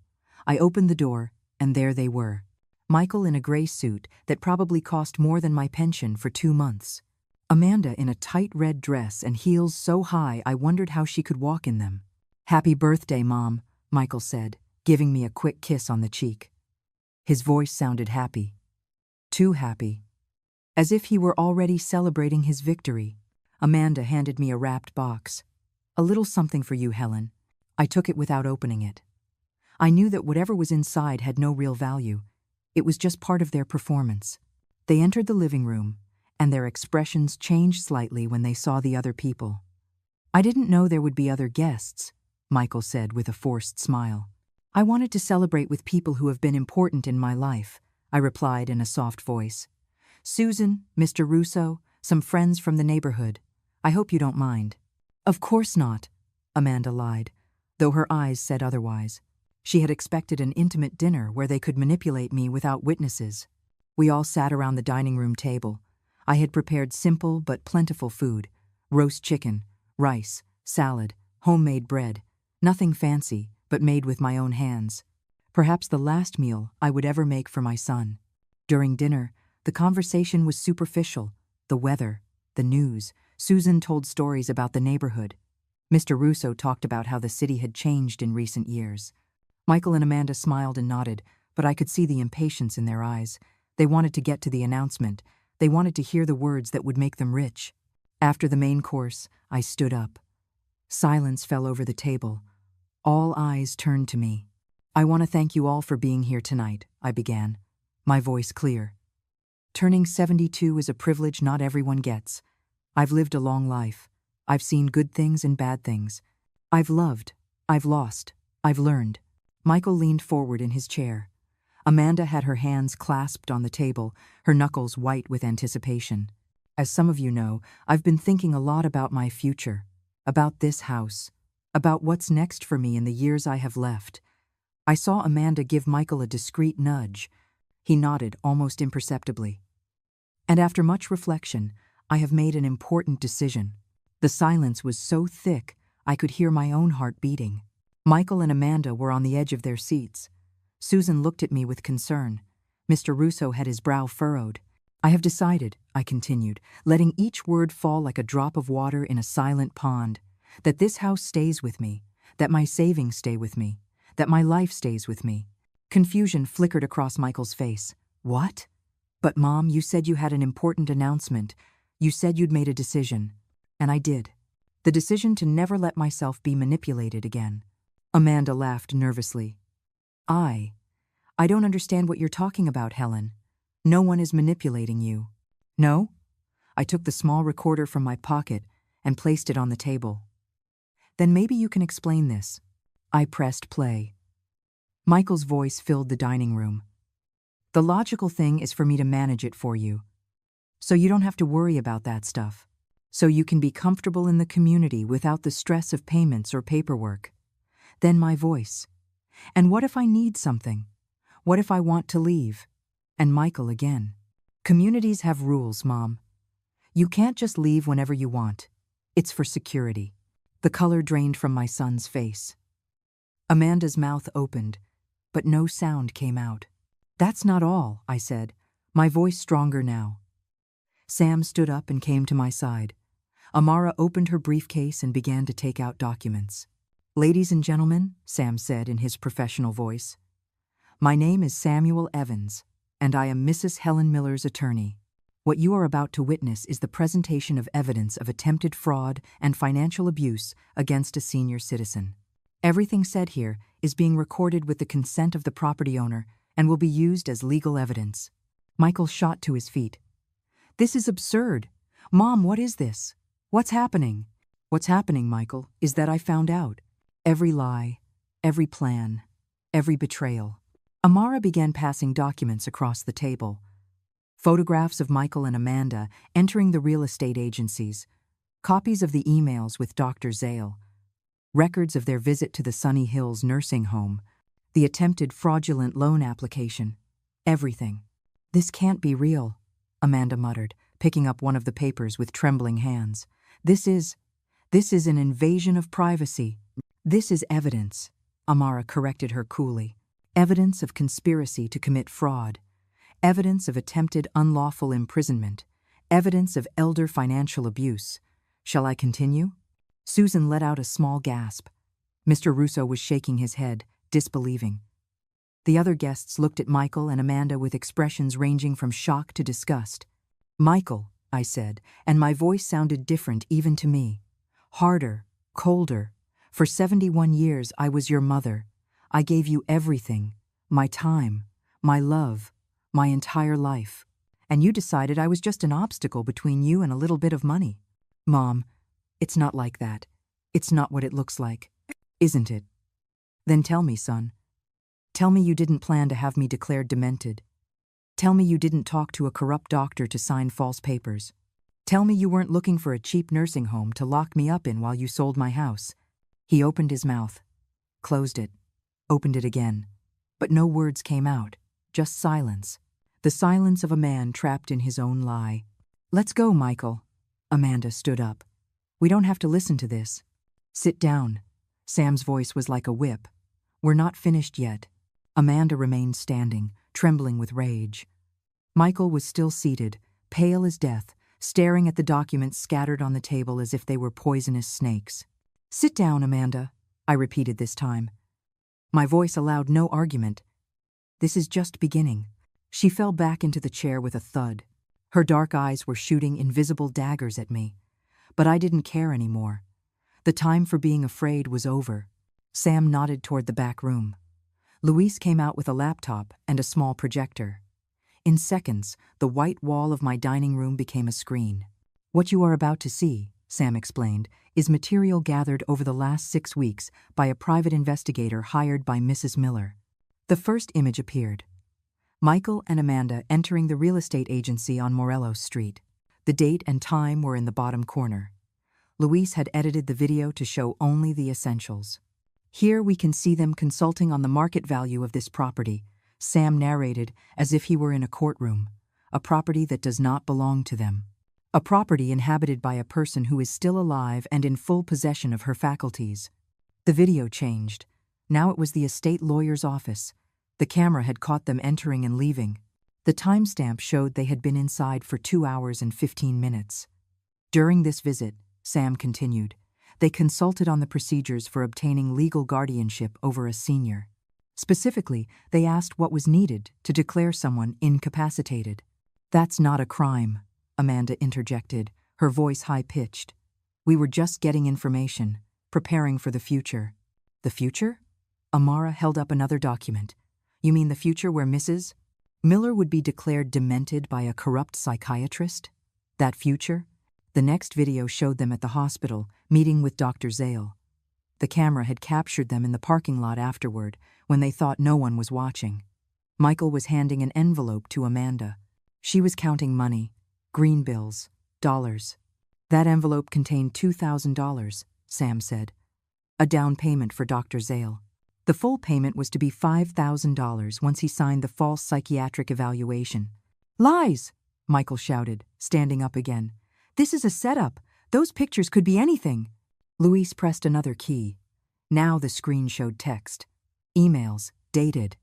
I opened the door, and there they were. Michael in a gray suit that probably cost more than my pension for 2 months. Amanda in a tight red dress and heels so high I wondered how she could walk in them. "Happy birthday, Mom," Michael said, giving me a quick kiss on the cheek. His voice sounded happy. Too happy. As if he were already celebrating his victory. Amanda handed me a wrapped box. "A little something for you, Helen." I took it without opening it. I knew that whatever was inside had no real value. It was just part of their performance. They entered the living room, and their expressions changed slightly when they saw the other people. "I didn't know there would be other guests," Michael said with a forced smile. "I wanted to celebrate with people who have been important in my life," I replied in a soft voice. "Susan, Mr. Russo, some friends from the neighborhood. I hope you don't mind." "Of course not," Amanda lied, though her eyes said otherwise. She had expected an intimate dinner where they could manipulate me without witnesses. We all sat around the dining room table. I had prepared simple but plentiful food: roast chicken, rice, salad, homemade bread. Nothing fancy, but made with my own hands. Perhaps the last meal I would ever make for my son. During dinner, the conversation was superficial. The weather, the news. Susan told stories about the neighborhood. Mr. Russo talked about how the city had changed in recent years. Michael and Amanda smiled and nodded, but I could see the impatience in their eyes. They wanted to get to the announcement. They wanted to hear the words that would make them rich. After the main course, I stood up. Silence fell over the table. All eyes turned to me. "I want to thank you all for being here tonight," I began, my voice clear. Turning 72 is a privilege not everyone gets. I've lived a long life. I've seen good things and bad things. I've loved. I've lost. I've learned. Michael leaned forward in his chair. Amanda had her hands clasped on the table, her knuckles white with anticipation. As some of you know, I've been thinking a lot about my future, about this house, about what's next for me in the years I have left. I saw Amanda give Michael a discreet nudge. He nodded almost imperceptibly. And after much reflection, I have made an important decision. The silence was so thick, I could hear my own heart beating. Michael and Amanda were on the edge of their seats. Susan looked at me with concern. Mr. Russo had his brow furrowed. "I have decided," I continued, letting each word fall like a drop of water in a silent pond, "that this house stays with me, that my savings stay with me, that my life stays with me." Confusion flickered across Michael's face. "What?" "But Mom, you said you had an important announcement. You said you'd made a decision." And I did. The decision to never let myself be manipulated again. Amanda laughed nervously. I don't understand what you're talking about, Helen. No one is manipulating you." "No?" I took the small recorder from my pocket and placed it on the table. Then maybe you can explain this. I pressed play. Michael's voice filled the dining room. The logical thing is for me to manage it for you, so you don't have to worry about that stuff. So you can be comfortable in the community without the stress of payments or paperwork. Then my voice. And what if I need something? What if I want to leave? And Michael again. Communities have rules, Mom. You can't just leave whenever you want. It's for security. The color drained from my son's face. Amanda's mouth opened, but no sound came out. That's not all, I said, my voice stronger now. Sam stood up and came to my side. Amara opened her briefcase and began to take out documents. Ladies and gentlemen, Sam said in his professional voice, my name is Samuel Evans, and I am Mrs. Helen Miller's attorney. What you are about to witness is the presentation of evidence of attempted fraud and financial abuse against a senior citizen. Everything said here is being recorded with the consent of the property owner and will be used as legal evidence. Michael shot to his feet. This is absurd. Mom, what is this? What's happening? What's happening, Michael, is that I found out. Every lie, every plan, every betrayal. Amara began passing documents across the table. Photographs of Michael and Amanda entering the real estate agencies, copies of the emails with Dr. Zale, records of their visit to the Sunny Hills nursing home, the attempted fraudulent loan application, everything. This can't be real, Amanda muttered, picking up one of the papers with trembling hands. This is an invasion of privacy. This is evidence, Amara corrected her coolly. Evidence of conspiracy to commit fraud. Evidence of attempted unlawful imprisonment. Evidence of elder financial abuse. Shall I continue? Susan let out a small gasp. Mr. Russo was shaking his head, disbelieving. The other guests looked at Michael and Amanda with expressions ranging from shock to disgust. Michael, I said, and my voice sounded different even to me. Harder, colder. For 71 years I was your mother. I gave you everything, my time, my love, my entire life. And you decided I was just an obstacle between you and a little bit of money. Mom, it's not like that. It's not what it looks like. Isn't it? Then tell me, son. Tell me you didn't plan to have me declared demented. Tell me you didn't talk to a corrupt doctor to sign false papers. Tell me you weren't looking for a cheap nursing home to lock me up in while you sold my house. He opened his mouth, closed it, opened it again. But no words came out, just silence. The silence of a man trapped in his own lie. Let's go, Michael. Amanda stood up. We don't have to listen to this. Sit down. Sam's voice was like a whip. We're not finished yet. Amanda remained standing, trembling with rage. Michael was still seated, pale as death, staring at the documents scattered on the table as if they were poisonous snakes. Sit down, Amanda, I repeated this time. My voice allowed no argument. This is just beginning. She fell back into the chair with a thud. Her dark eyes were shooting invisible daggers at me. But I didn't care anymore. The time for being afraid was over. Sam nodded toward the back room. Luis came out with a laptop and a small projector. In seconds, the white wall of my dining room became a screen. What you are about to see, Sam explained, is material gathered over the last 6 weeks by a private investigator hired by Mrs. Miller. The first image appeared. Michael and Amanda entering the real estate agency on Morelos Street. The date and time were in the bottom corner. Luis had edited the video to show only the essentials. Here we can see them consulting on the market value of this property, Sam narrated as if he were in a courtroom, a property that does not belong to them. A property inhabited by a person who is still alive and in full possession of her faculties. The video changed. Now it was the estate lawyer's office. The camera had caught them entering and leaving. The timestamp showed they had been inside for 2 hours and 15 minutes. During this visit, Sam continued, they consulted on the procedures for obtaining legal guardianship over a senior. Specifically, they asked what was needed to declare someone incapacitated. That's not a crime, Amanda interjected, her voice high-pitched. We were just getting information, preparing for the future. The future? Amara held up another document. You mean the future where Mrs. Miller would be declared demented by a corrupt psychiatrist? That future? The next video showed them at the hospital, meeting with Dr. Zale. The camera had captured them in the parking lot afterward, when they thought no one was watching. Michael was handing an envelope to Amanda. She was counting money, green bills, dollars. That envelope contained $2,000, Sam said. A down payment for Dr. Zale. The full payment was to be $5,000 once he signed the false psychiatric evaluation. Lies! Michael shouted, standing up again. This is a setup. Those pictures could be anything. Luis pressed another key. Now the screen showed text. Emails, dated.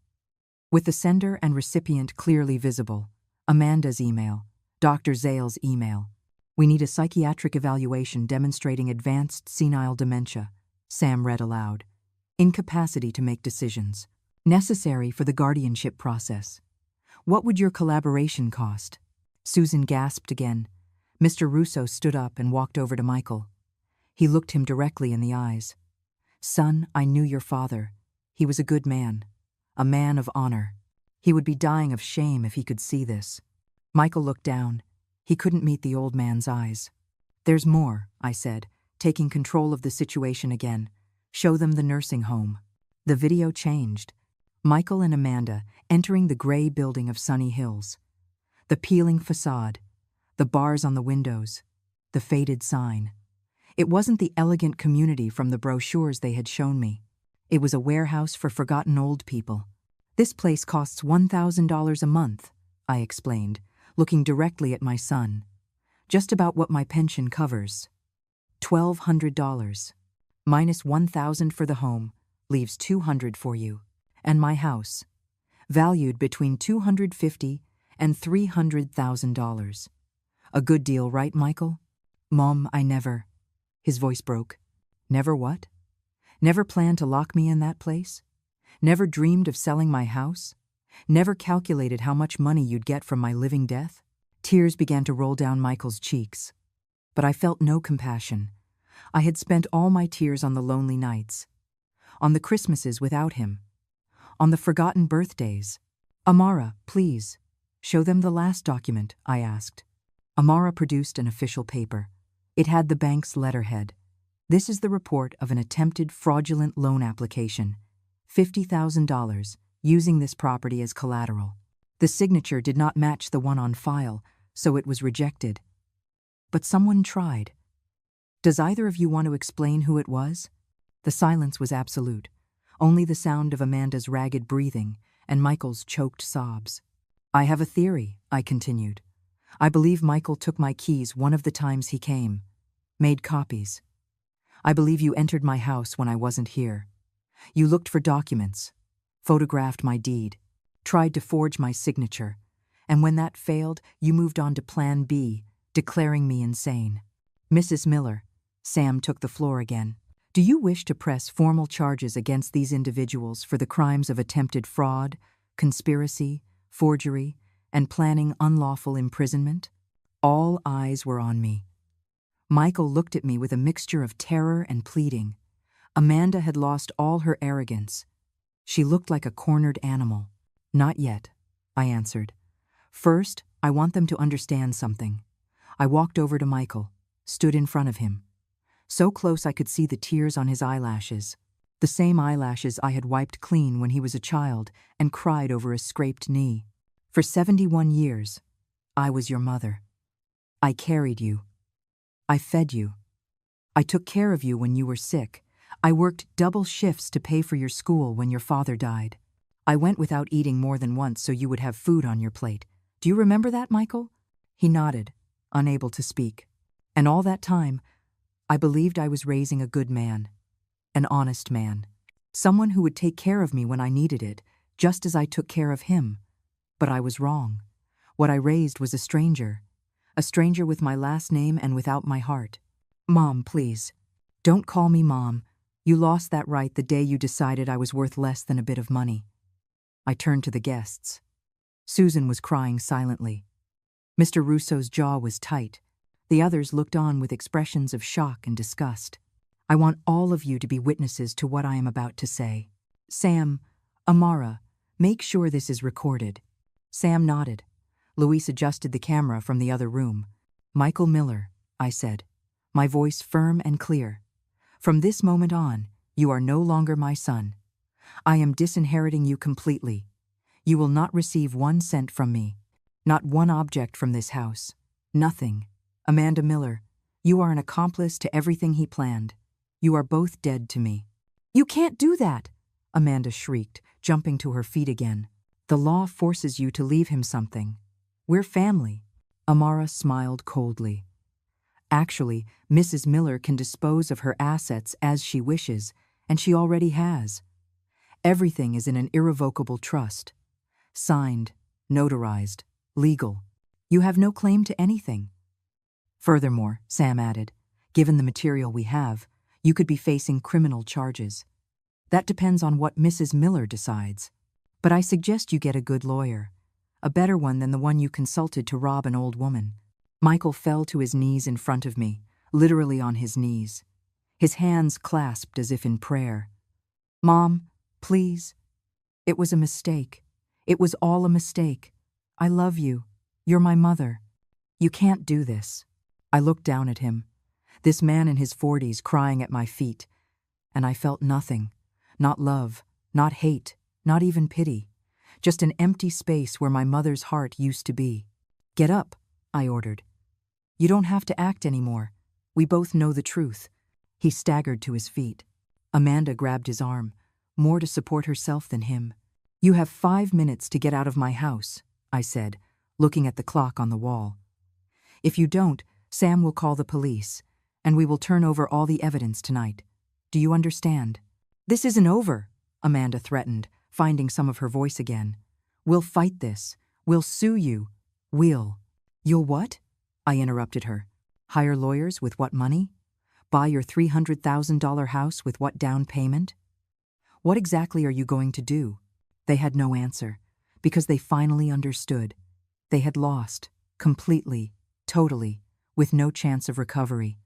With the sender and recipient clearly visible. Amanda's email. Dr. Zale's email. We need a psychiatric evaluation demonstrating advanced senile dementia, Sam read aloud. Incapacity to make decisions. Necessary for the guardianship process. What would your collaboration cost? Susan gasped again. Mr. Russo stood up and walked over to Michael. He looked him directly in the eyes. Son, I knew your father. He was a good man. A man of honor. He would be dying of shame if he could see this. Michael looked down. He couldn't meet the old man's eyes. There's more, I said, taking control of the situation again. Show them the nursing home. The video changed. Michael and Amanda entering the gray building of Sunny Hills. The peeling facade. The bars on the windows. The faded sign. It wasn't the elegant community from the brochures they had shown me. It was a warehouse for forgotten old people. This place costs $1,000 a month, I explained, looking directly at my son. Just about what my pension covers. $1,200. Minus $1,000 for the home, leaves $200 for you. And my house. Valued between $250,000 and $300,000. A good deal, right, Michael? Mom, I never... His voice broke. Never what? Never planned to lock me in that place? Never dreamed of selling my house? Never calculated how much money you'd get from my living death? Tears began to roll down Michael's cheeks. But I felt no compassion. I had spent all my tears on the lonely nights. On the Christmases without him. On the forgotten birthdays. Amara, please. Show them the last document, I asked. Amara produced an official paper. It had the bank's letterhead. This is the report of an attempted fraudulent loan application. $50,000, using this property as collateral. The signature did not match the one on file, so it was rejected. But someone tried. Does either of you want to explain who it was? The silence was absolute. Only the sound of Amanda's ragged breathing and Michael's choked sobs. I have a theory, I continued. I believe Michael took my keys one of the times he came. Made copies. I believe you entered my house when I wasn't here. You looked for documents, photographed my deed, tried to forge my signature, and when that failed, you moved on to Plan B, declaring me insane. Mrs. Miller, Sam took the floor again. Do you wish to press formal charges against these individuals for the crimes of attempted fraud, conspiracy, forgery, and planning unlawful imprisonment? All eyes were on me. Michael looked at me with a mixture of terror and pleading. Amanda had lost all her arrogance. She looked like a cornered animal. Not yet, I answered. First, I want them to understand something. I walked over to Michael, stood in front of him. So close I could see the tears on his eyelashes, the same eyelashes I had wiped clean when he was a child and cried over a scraped knee. For 71 years, I was your mother. I carried you. I fed you. I took care of you when you were sick. I worked double shifts to pay for your school when your father died. I went without eating more than once so you would have food on your plate. Do you remember that, Michael? He nodded, unable to speak. And all that time, I believed I was raising a good man, an honest man, someone who would take care of me when I needed it, just as I took care of him. But I was wrong. What I raised was a stranger with my last name and without my heart. Mom, please. Don't call me Mom. You lost that right the day you decided I was worth less than a bit of money. I turned to the guests. Susan was crying silently. Mr. Russo's jaw was tight. The others looked on with expressions of shock and disgust. I want all of you to be witnesses to what I am about to say. Sam, Amara, make sure this is recorded. Sam nodded. Luis adjusted the camera from the other room. Michael Miller, I said, my voice firm and clear. From this moment on, You are no longer my son. I am disinheriting you completely. You will not receive 1 cent from me. Not one object from this house. Nothing. Amanda Miller, you are an accomplice to everything he planned. You are both dead to me." "You can't do that," Amanda shrieked, jumping to her feet again. "The law forces you to leave him something. We're family." Amara smiled coldly. "Actually, Mrs. Miller can dispose of her assets as she wishes, and she already has. Everything is in an irrevocable trust. Signed, notarized, legal. You have no claim to anything. Furthermore," Sam added, "given the material we have, you could be facing criminal charges. That depends on what Mrs. Miller decides. But I suggest you get a good lawyer, a better one than the one you consulted to rob an old woman." Michael fell to his knees in front of me, literally on his knees, his hands clasped as if in prayer. "Mom, please. It was a mistake. It was all a mistake. I love you. You're my mother. You can't do this." I looked down at him, this man in his 40s crying at my feet, and I felt nothing. Not love, not hate, not even pity. Just an empty space where my mother's heart used to be. "Get up," I ordered. "You don't have to act anymore. We both know the truth." He staggered to his feet. Amanda grabbed his arm, more to support herself than him. "You have 5 minutes to get out of my house," I said, looking at the clock on the wall. "If you don't, Sam will call the police, and we will turn over all the evidence tonight. Do you understand?" "This isn't over," Amanda threatened, finding some of her voice again. "We'll fight this. We'll sue you. You'll what?" I interrupted her. "Hire lawyers with what money? Buy your $300,000 house with what down payment? What exactly are you going to do?" They had no answer, because they finally understood. They had lost, completely, totally, with no chance of recovery.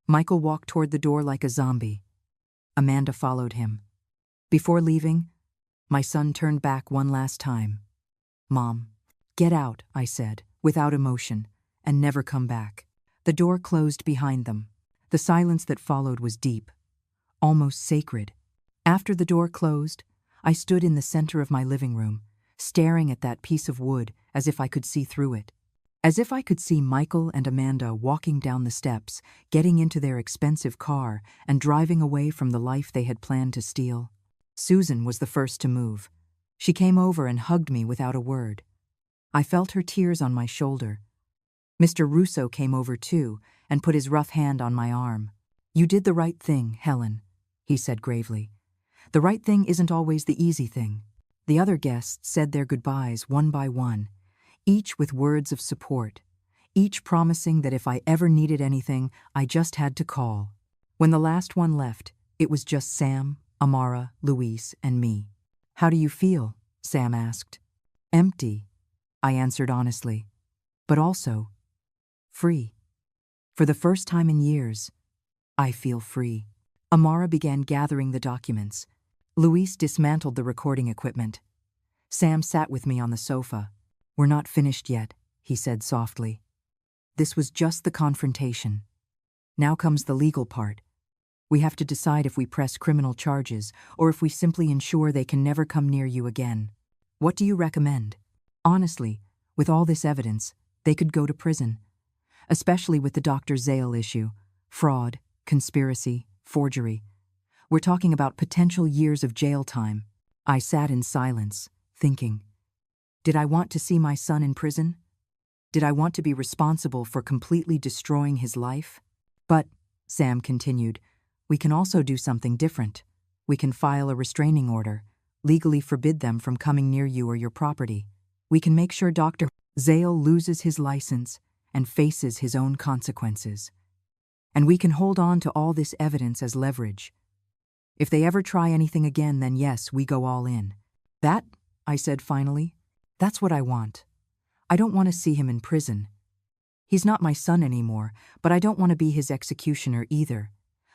Michael walked toward the door like a zombie. Amanda followed him. Before leaving, my son turned back one last time. "Mom, get out," I said, without emotion, "and never come back." The door closed behind them. The silence that followed was deep, almost sacred. After the door closed, I stood in the center of my living room, staring at that piece of wood as if I could see through it. As if I could see Michael and Amanda walking down the steps, getting into their expensive car, and driving away from the life they had planned to steal. Susan was the first to move. She came over and hugged me without a word. I felt her tears on my shoulder. Mr. Russo came over too and put his rough hand on my arm. "You did the right thing, Helen," he said gravely. "The right thing isn't always the easy thing." The other guests said their goodbyes one by one, each with words of support, each promising that if I ever needed anything, I just had to call. When the last one left, it was just Sam, Amara, Luis, and me. "How do you feel?" Sam asked. "Empty," I answered honestly, "but also free. For the first time in years, I feel free." Amara began gathering the documents. Luis dismantled the recording equipment. Sam sat with me on the sofa. "We're not finished yet," he said softly. "This was just the confrontation. Now comes the legal part. We have to decide if we press criminal charges or if we simply ensure they can never come near you again. What do you recommend?" Honestly, with all this evidence, they could go to prison. Especially with the Dr. Zale issue. Fraud, conspiracy, forgery. We're talking about potential years of jail time. I sat in silence, thinking. Did I want to see my son in prison? Did I want to be responsible for completely destroying his life? "But," Sam continued, "we can also do something different. We can file a restraining order, legally forbid them from coming near you or your property. We can make sure Dr. Zale loses his license and faces his own consequences. And we can hold on to all this evidence as leverage. If they ever try anything again, then yes, we go all in." "That," I said finally, "that's what I want. I don't want to see him in prison. He's not my son anymore, but I don't want to be his executioner either.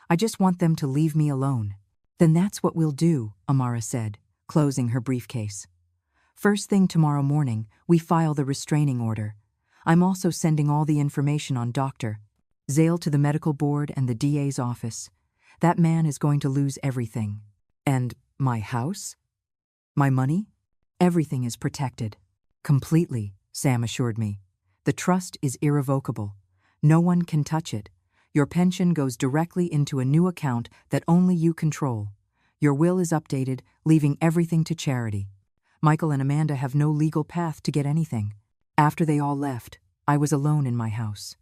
I just want them to leave me alone." "Then that's what we'll do," Amara said, closing her briefcase. "First thing tomorrow morning, we file the restraining order. I'm also sending all the information on Dr. Zale to the medical board and the DA's office. That man is going to lose everything. And my house? My money? Everything is protected. Completely, Sam assured me. The trust is irrevocable. No one can touch it. Your pension goes directly into a new account that only you control. Your will is updated, leaving everything to charity. Michael and Amanda have no legal path to get anything. After they all left, I was alone in my house.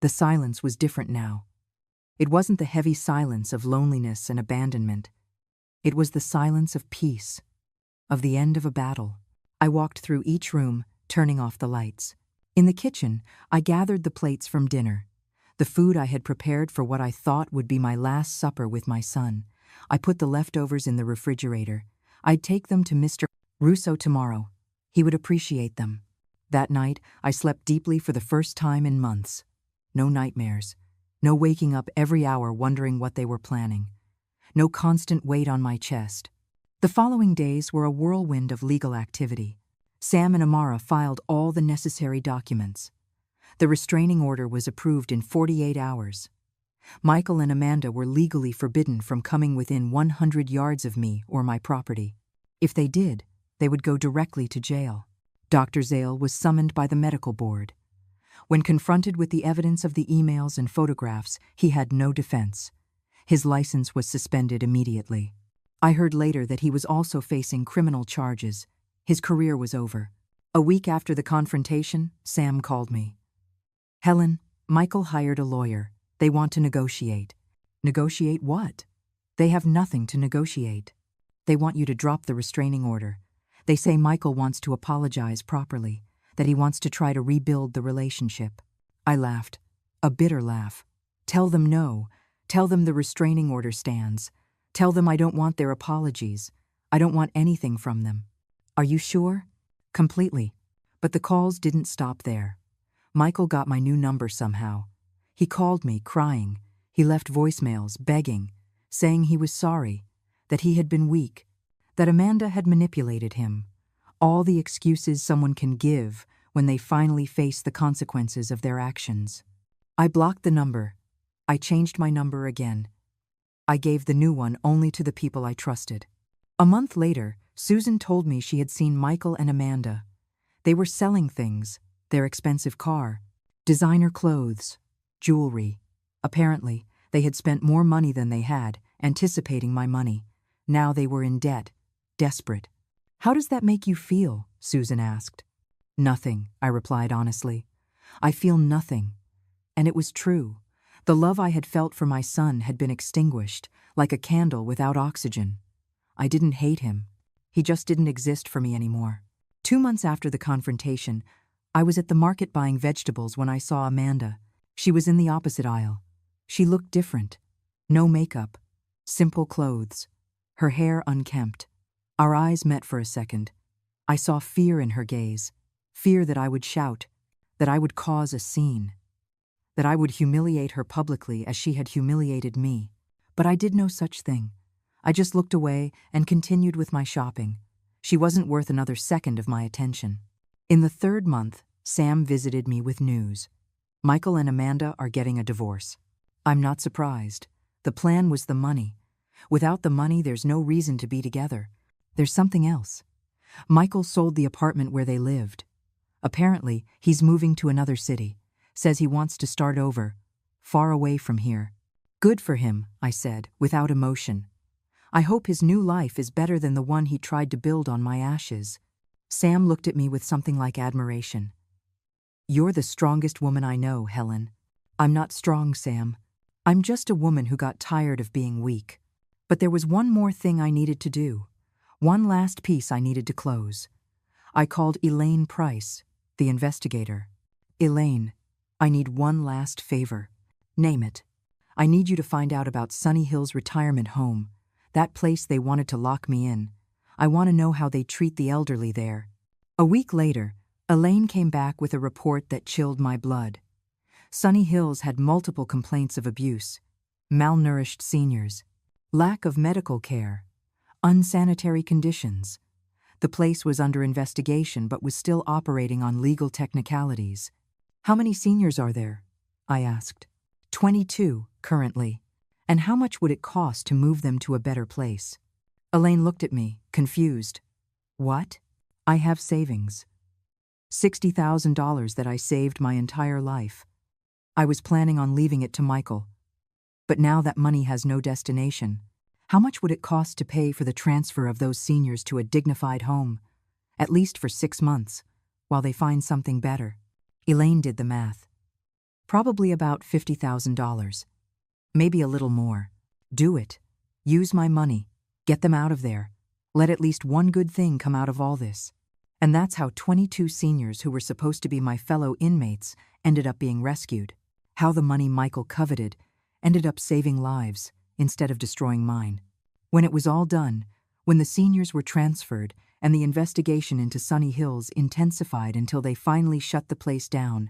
The silence was different now. It wasn't the heavy silence of loneliness and abandonment. It was the silence of peace, of the end of a battle. I walked through each room, turning off the lights. In the kitchen, I gathered the plates from dinner, the food I had prepared for what I thought would be my last supper with my son. I put the leftovers in the refrigerator. I'd take them to Mr. Russo tomorrow. He would appreciate them. That night, I slept deeply for the first time in months. No nightmares. No waking up every hour wondering what they were planning. No constant weight on my chest. The following days were a whirlwind of legal activity. Sam and Amara filed all the necessary documents. The restraining order was approved in 48 hours. Michael and Amanda were legally forbidden from coming within 100 yards of me or my property. If they did, they would go directly to jail. Dr. Zale was summoned by the medical board. When confronted with the evidence of the emails and photographs, he had no defense. His license was suspended immediately. I heard later that he was also facing criminal charges. His career was over. A week after the confrontation, Sam called me. Helen, Michael hired a lawyer. They want to negotiate. Negotiate what? They have nothing to negotiate. They want you to drop the restraining order. They say Michael wants to apologize properly, that he wants to try to rebuild the relationship. I laughed, a bitter laugh. Tell them no. Tell them the restraining order stands. Tell them I don't want their apologies. I don't want anything from them. Are you sure? Completely. But the calls didn't stop there. Michael got my new number somehow. He called me, crying. He left voicemails, begging, saying he was sorry, that he had been weak, that Amanda had manipulated him. All the excuses someone can give when they finally face the consequences of their actions. I blocked the number. I changed my number again. I gave the new one only to the people I trusted. A month later, Susan told me she had seen Michael and Amanda. They were selling things, their expensive car, designer clothes, jewelry. Apparently, they had spent more money than they had, anticipating my money. Now they were in debt, desperate. How does that make you feel? Susan asked. Nothing, I replied honestly. I feel nothing. And it was true. The love I had felt for my son had been extinguished, like a candle without oxygen. I didn't hate him. He just didn't exist for me anymore. 2 months after the confrontation, I was at the market buying vegetables when I saw Amanda. She was in the opposite aisle. She looked different. No makeup. Simple clothes. Her hair unkempt. Our eyes met for a second. I saw fear in her gaze. Fear that I would shout. That I would cause a scene. That I would humiliate her publicly as she had humiliated me. But I did no such thing. I just looked away and continued with my shopping. She wasn't worth another second of my attention. In the 3rd month, Sam visited me with news. Michael and Amanda are getting a divorce. I'm not surprised. The plan was the money. Without the money, there's no reason to be together. There's something else. Michael sold the apartment where they lived. Apparently, he's moving to another city. Says he wants to start over, far away from here. Good for him, I said, without emotion. I hope his new life is better than the one he tried to build on my ashes. Sam looked at me with something like admiration. You're the strongest woman I know, Helen. I'm not strong, Sam. I'm just a woman who got tired of being weak. But there was one more thing I needed to do. One last piece I needed to close. I called Elaine Price, the investigator. Elaine, I need one last favor. Name it. I need you to find out about Sunny Hill's retirement home, that place they wanted to lock me in. I want to know how they treat the elderly there. A week later, Elaine came back with a report that chilled my blood. Sunny Hills had multiple complaints of abuse, malnourished seniors, lack of medical care, unsanitary conditions. The place was under investigation but was still operating on legal technicalities. How many seniors are there? I asked. 22, currently. And how much would it cost to move them to a better place? Elaine looked at me, confused. What? I have savings. $60,000 that I saved my entire life. I was planning on leaving it to Michael. But now that money has no destination, how much would it cost to pay for the transfer of those seniors to a dignified home, at least for 6 months, while they find something better? Elaine did the math. Probably about $50,000. Maybe a little more. Do it. Use my money. Get them out of there. Let at least one good thing come out of all this. And that's how 22 seniors who were supposed to be my fellow inmates ended up being rescued. How the money Michael coveted ended up saving lives instead of destroying mine. When it was all done, when the seniors were transferred and the investigation into Sunny Hills intensified until they finally shut the place down,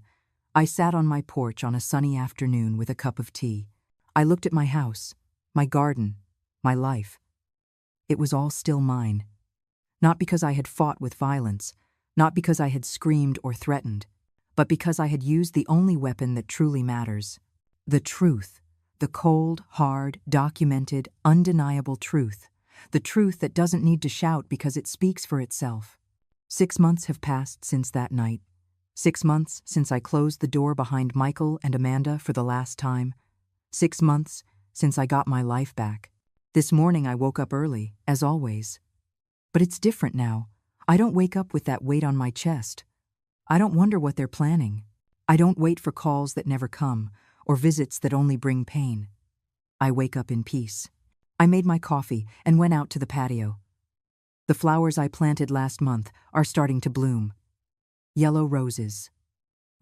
I sat on my porch on a sunny afternoon with a cup of tea. I looked at my house, my garden, my life. It was all still mine. Not because I had fought with violence, not because I had screamed or threatened, but because I had used the only weapon that truly matters. The truth. The cold, hard, documented, undeniable truth. The truth that doesn't need to shout because it speaks for itself. 6 months have passed since that night. 6 months since I closed the door behind Michael and Amanda for the last time. 6 months since I got my life back. This morning I woke up early, as always. But it's different now. I don't wake up with that weight on my chest. I don't wonder what they're planning. I don't wait for calls that never come, or visits that only bring pain. I wake up in peace. I made my coffee and went out to the patio. The flowers I planted last month are starting to bloom. Yellow roses.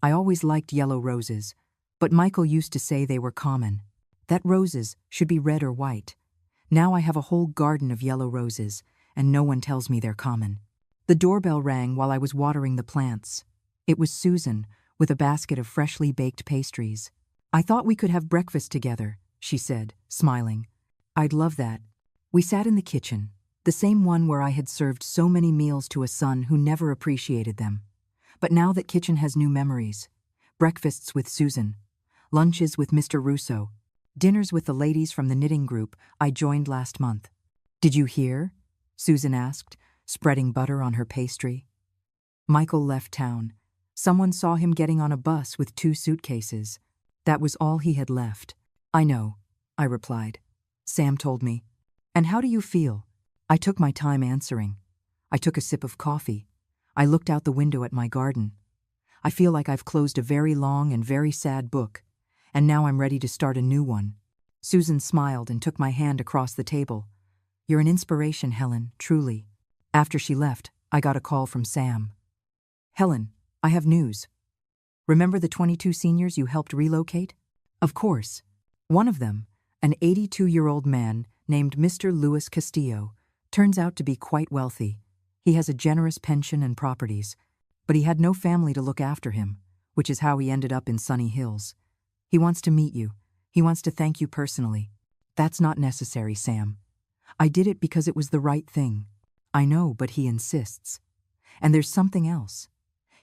I always liked yellow roses, but Michael used to say they were common, that roses should be red or white. Now I have a whole garden of yellow roses, and no one tells me they're common. The doorbell rang while I was watering the plants. It was Susan, with a basket of freshly baked pastries. I thought we could have breakfast together, she said, smiling. I'd love that. We sat in the kitchen, the same one where I had served so many meals to a son who never appreciated them. But now that kitchen has new memories. Breakfasts with Susan, lunches with Mr. Russo, dinners with the ladies from the knitting group I joined last month. Did you hear? Susan asked, spreading butter on her pastry. Michael left town. Someone saw him getting on a bus with 2 suitcases. That was all he had left. I know, I replied. Sam told me. And how do you feel? I took my time answering. I took a sip of coffee. I looked out the window at my garden. I feel like I've closed a very long and very sad book, and now I'm ready to start a new one. Susan smiled and took my hand across the table. You're an inspiration, Helen, truly. After she left, I got a call from Sam. Helen, I have news. Remember the 22 seniors you helped relocate? Of course. One of them, an 82-year-old man named Mr. Luis Castillo, turns out to be quite wealthy. He has a generous pension and properties, but he had no family to look after him, which is how he ended up in Sunny Hills. He wants to meet you. He wants to thank you personally. That's not necessary, Sam. I did it because it was the right thing. I know, but he insists. And there's something else.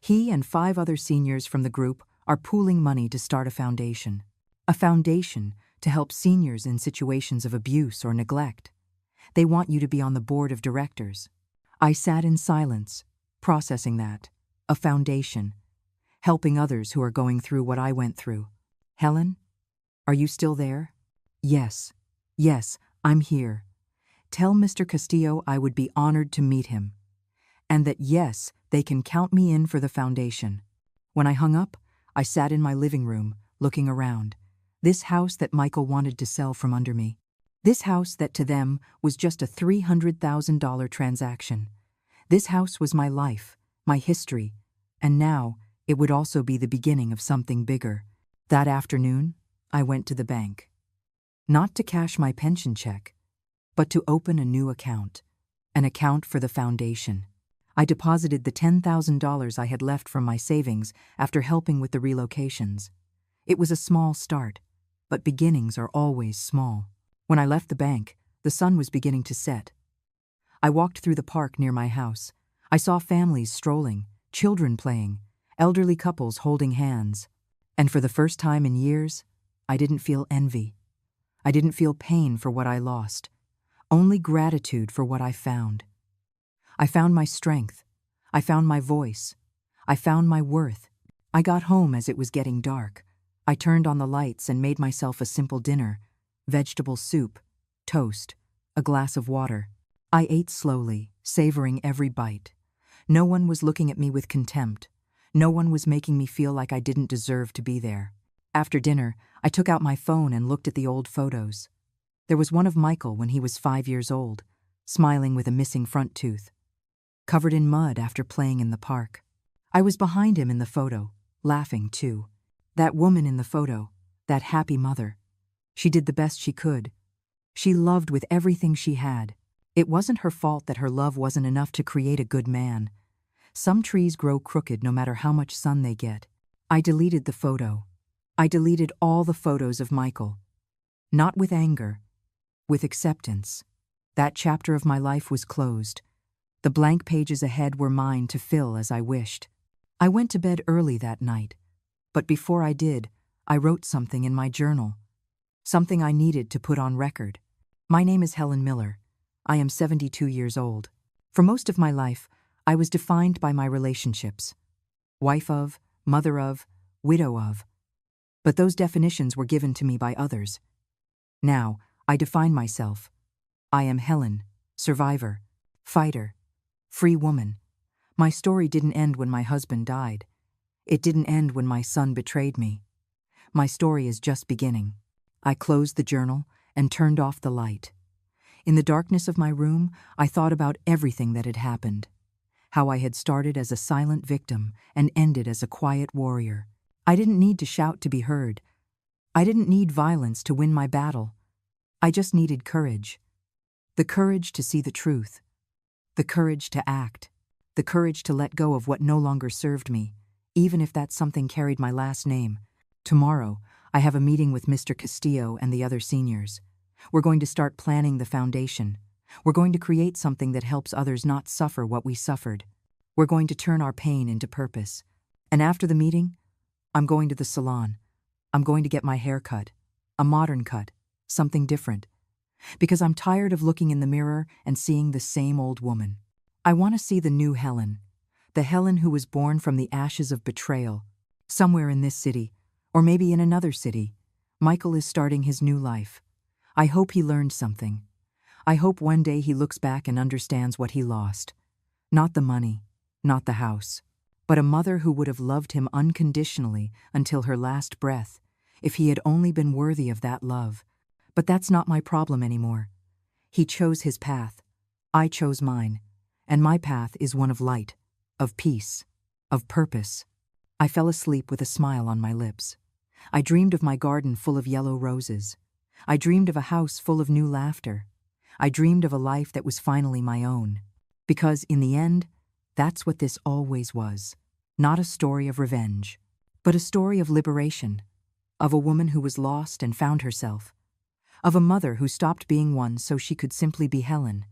He and 5 other seniors from the group are pooling money to start a foundation. A foundation to help seniors in situations of abuse or neglect. They want you to be on the board of directors. I sat in silence, processing that. A foundation. Helping others who are going through what I went through. Helen? Are you still there? Yes. Yes, I'm here. Tell Mr. Castillo I would be honored to meet him. And that yes, they can count me in for the foundation. When I hung up, I sat in my living room, looking around. This house that Michael wanted to sell from under me. This house that to them was just a $300,000 transaction. This house was my life, my history, and now it would also be the beginning of something bigger. That afternoon, I went to the bank. Not to cash my pension check, but to open a new account, an account for the foundation. I deposited the $10,000 I had left from my savings after helping with the relocations. It was a small start, but beginnings are always small. When I left the bank, the sun was beginning to set. I walked through the park near my house. I saw families strolling, children playing, elderly couples holding hands. And for the first time in years, I didn't feel envy. I didn't feel pain for what I lost, only gratitude for what I found. I found my strength. I found my voice. I found my worth. I got home as it was getting dark. I turned on the lights and made myself a simple dinner: vegetable soup, toast, a glass of water. I ate slowly, savoring every bite. No one was looking at me with contempt. No one was making me feel like I didn't deserve to be there. After dinner, I took out my phone and looked at the old photos. There was one of Michael when he was 5 years old, smiling with a missing front tooth, covered in mud after playing in the park. I was behind him in the photo, laughing too. That woman in the photo, that happy mother, she did the best she could. She loved with everything she had. It wasn't her fault that her love wasn't enough to create a good man. Some trees grow crooked no matter how much sun they get. I deleted the photo. I deleted all the photos of Michael. Not with anger, with acceptance. That chapter of my life was closed. The blank pages ahead were mine to fill as I wished. I went to bed early that night, but before I did, I wrote something in my journal. Something I needed to put on record. My name is Helen Miller. I am 72 years old. For most of my life, I was defined by my relationships. Wife of, mother of, widow of. But those definitions were given to me by others. Now, I define myself. I am Helen, survivor, fighter, free woman. My story didn't end when my husband died. It didn't end when my son betrayed me. My story is just beginning. I closed the journal and turned off the light. In the darkness of my room, I thought about everything that had happened. How I had started as a silent victim and ended as a quiet warrior. I didn't need to shout to be heard. I didn't need violence to win my battle. I just needed courage. The courage to see the truth. The courage to act. The courage to let go of what no longer served me, even if that something carried my last name. Tomorrow, I have a meeting with Mr. Castillo and the other seniors. We're going to start planning the foundation. We're going to create something that helps others not suffer what we suffered. We're going to turn our pain into purpose. And after the meeting, I'm going to the salon. I'm going to get my hair cut. A modern cut. Something different. Because I'm tired of looking in the mirror and seeing the same old woman. I want to see the new Helen. The Helen who was born from the ashes of betrayal. Somewhere in this city, or maybe in another city, Michael is starting his new life. I hope he learned something. I hope one day he looks back and understands what he lost. Not the money, not the house, but a mother who would have loved him unconditionally until her last breath, if he had only been worthy of that love. But that's not my problem anymore. He chose his path. I chose mine. And my path is one of light, of peace, of purpose. I fell asleep with a smile on my lips. I dreamed of my garden full of yellow roses. I dreamed of a house full of new laughter. I dreamed of a life that was finally my own. Because, in the end, that's what this always was. Not a story of revenge, but a story of liberation. Of a woman who was lost and found herself. Of a mother who stopped being one so she could simply be Helen.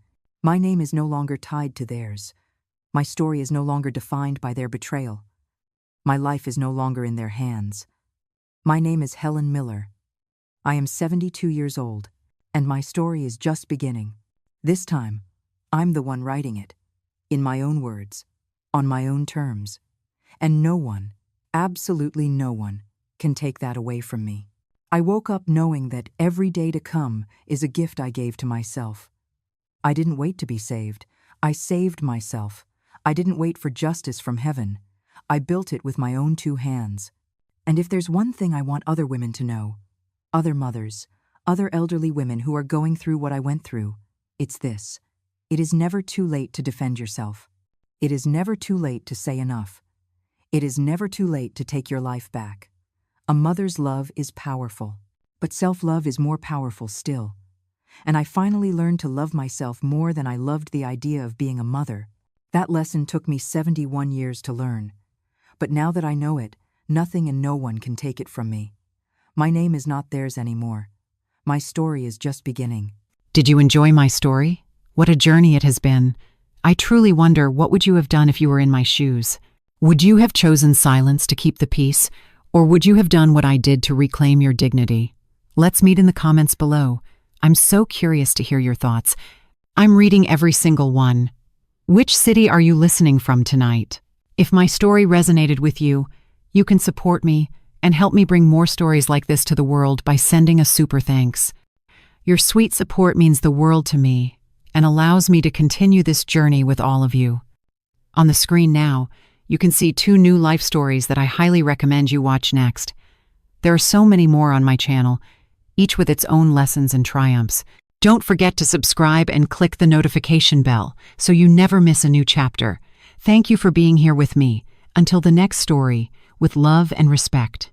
My name is no longer tied to theirs. My story is no longer defined by their betrayal. My life is no longer in their hands. My name is Helen Miller. I am 72 years old, and my story is just beginning. This time, I'm the one writing it. In my own words, on my own terms. And no one, absolutely no one, can take that away from me. I woke up knowing that every day to come is a gift I gave to myself. I didn't wait to be saved. I saved myself. I didn't wait for justice from heaven. I built it with my own 2 hands. And if there's one thing I want other women to know, other mothers, other elderly women who are going through what I went through, it's this. It is never too late to defend yourself. It is never too late to say enough. It is never too late to take your life back. A mother's love is powerful, but self-love is more powerful still. And I finally learned to love myself more than I loved the idea of being a mother. That lesson took me 71 years to learn. But now that I know it, nothing and no one can take it from me. My name is not theirs anymore. My story is just beginning. Did you enjoy my story? What a journey it has been. I truly wonder, what would you have done if you were in my shoes? Would you have chosen silence to keep the peace, or would you have done what I did to reclaim your dignity? Let's meet in the comments below. I'm so curious to hear your thoughts. I'm reading every single one. Which city are you listening from tonight? If my story resonated with you, you can support me and help me bring more stories like this to the world by sending a super thanks. Your sweet support means the world to me and allows me to continue this journey with all of you. On the screen now, you can see 2 new life stories that I highly recommend you watch next. There are so many more on my channel, each with its own lessons and triumphs. Don't forget to subscribe and click the notification bell so you never miss a new chapter. Thank you for being here with me. Until the next story, with love and respect.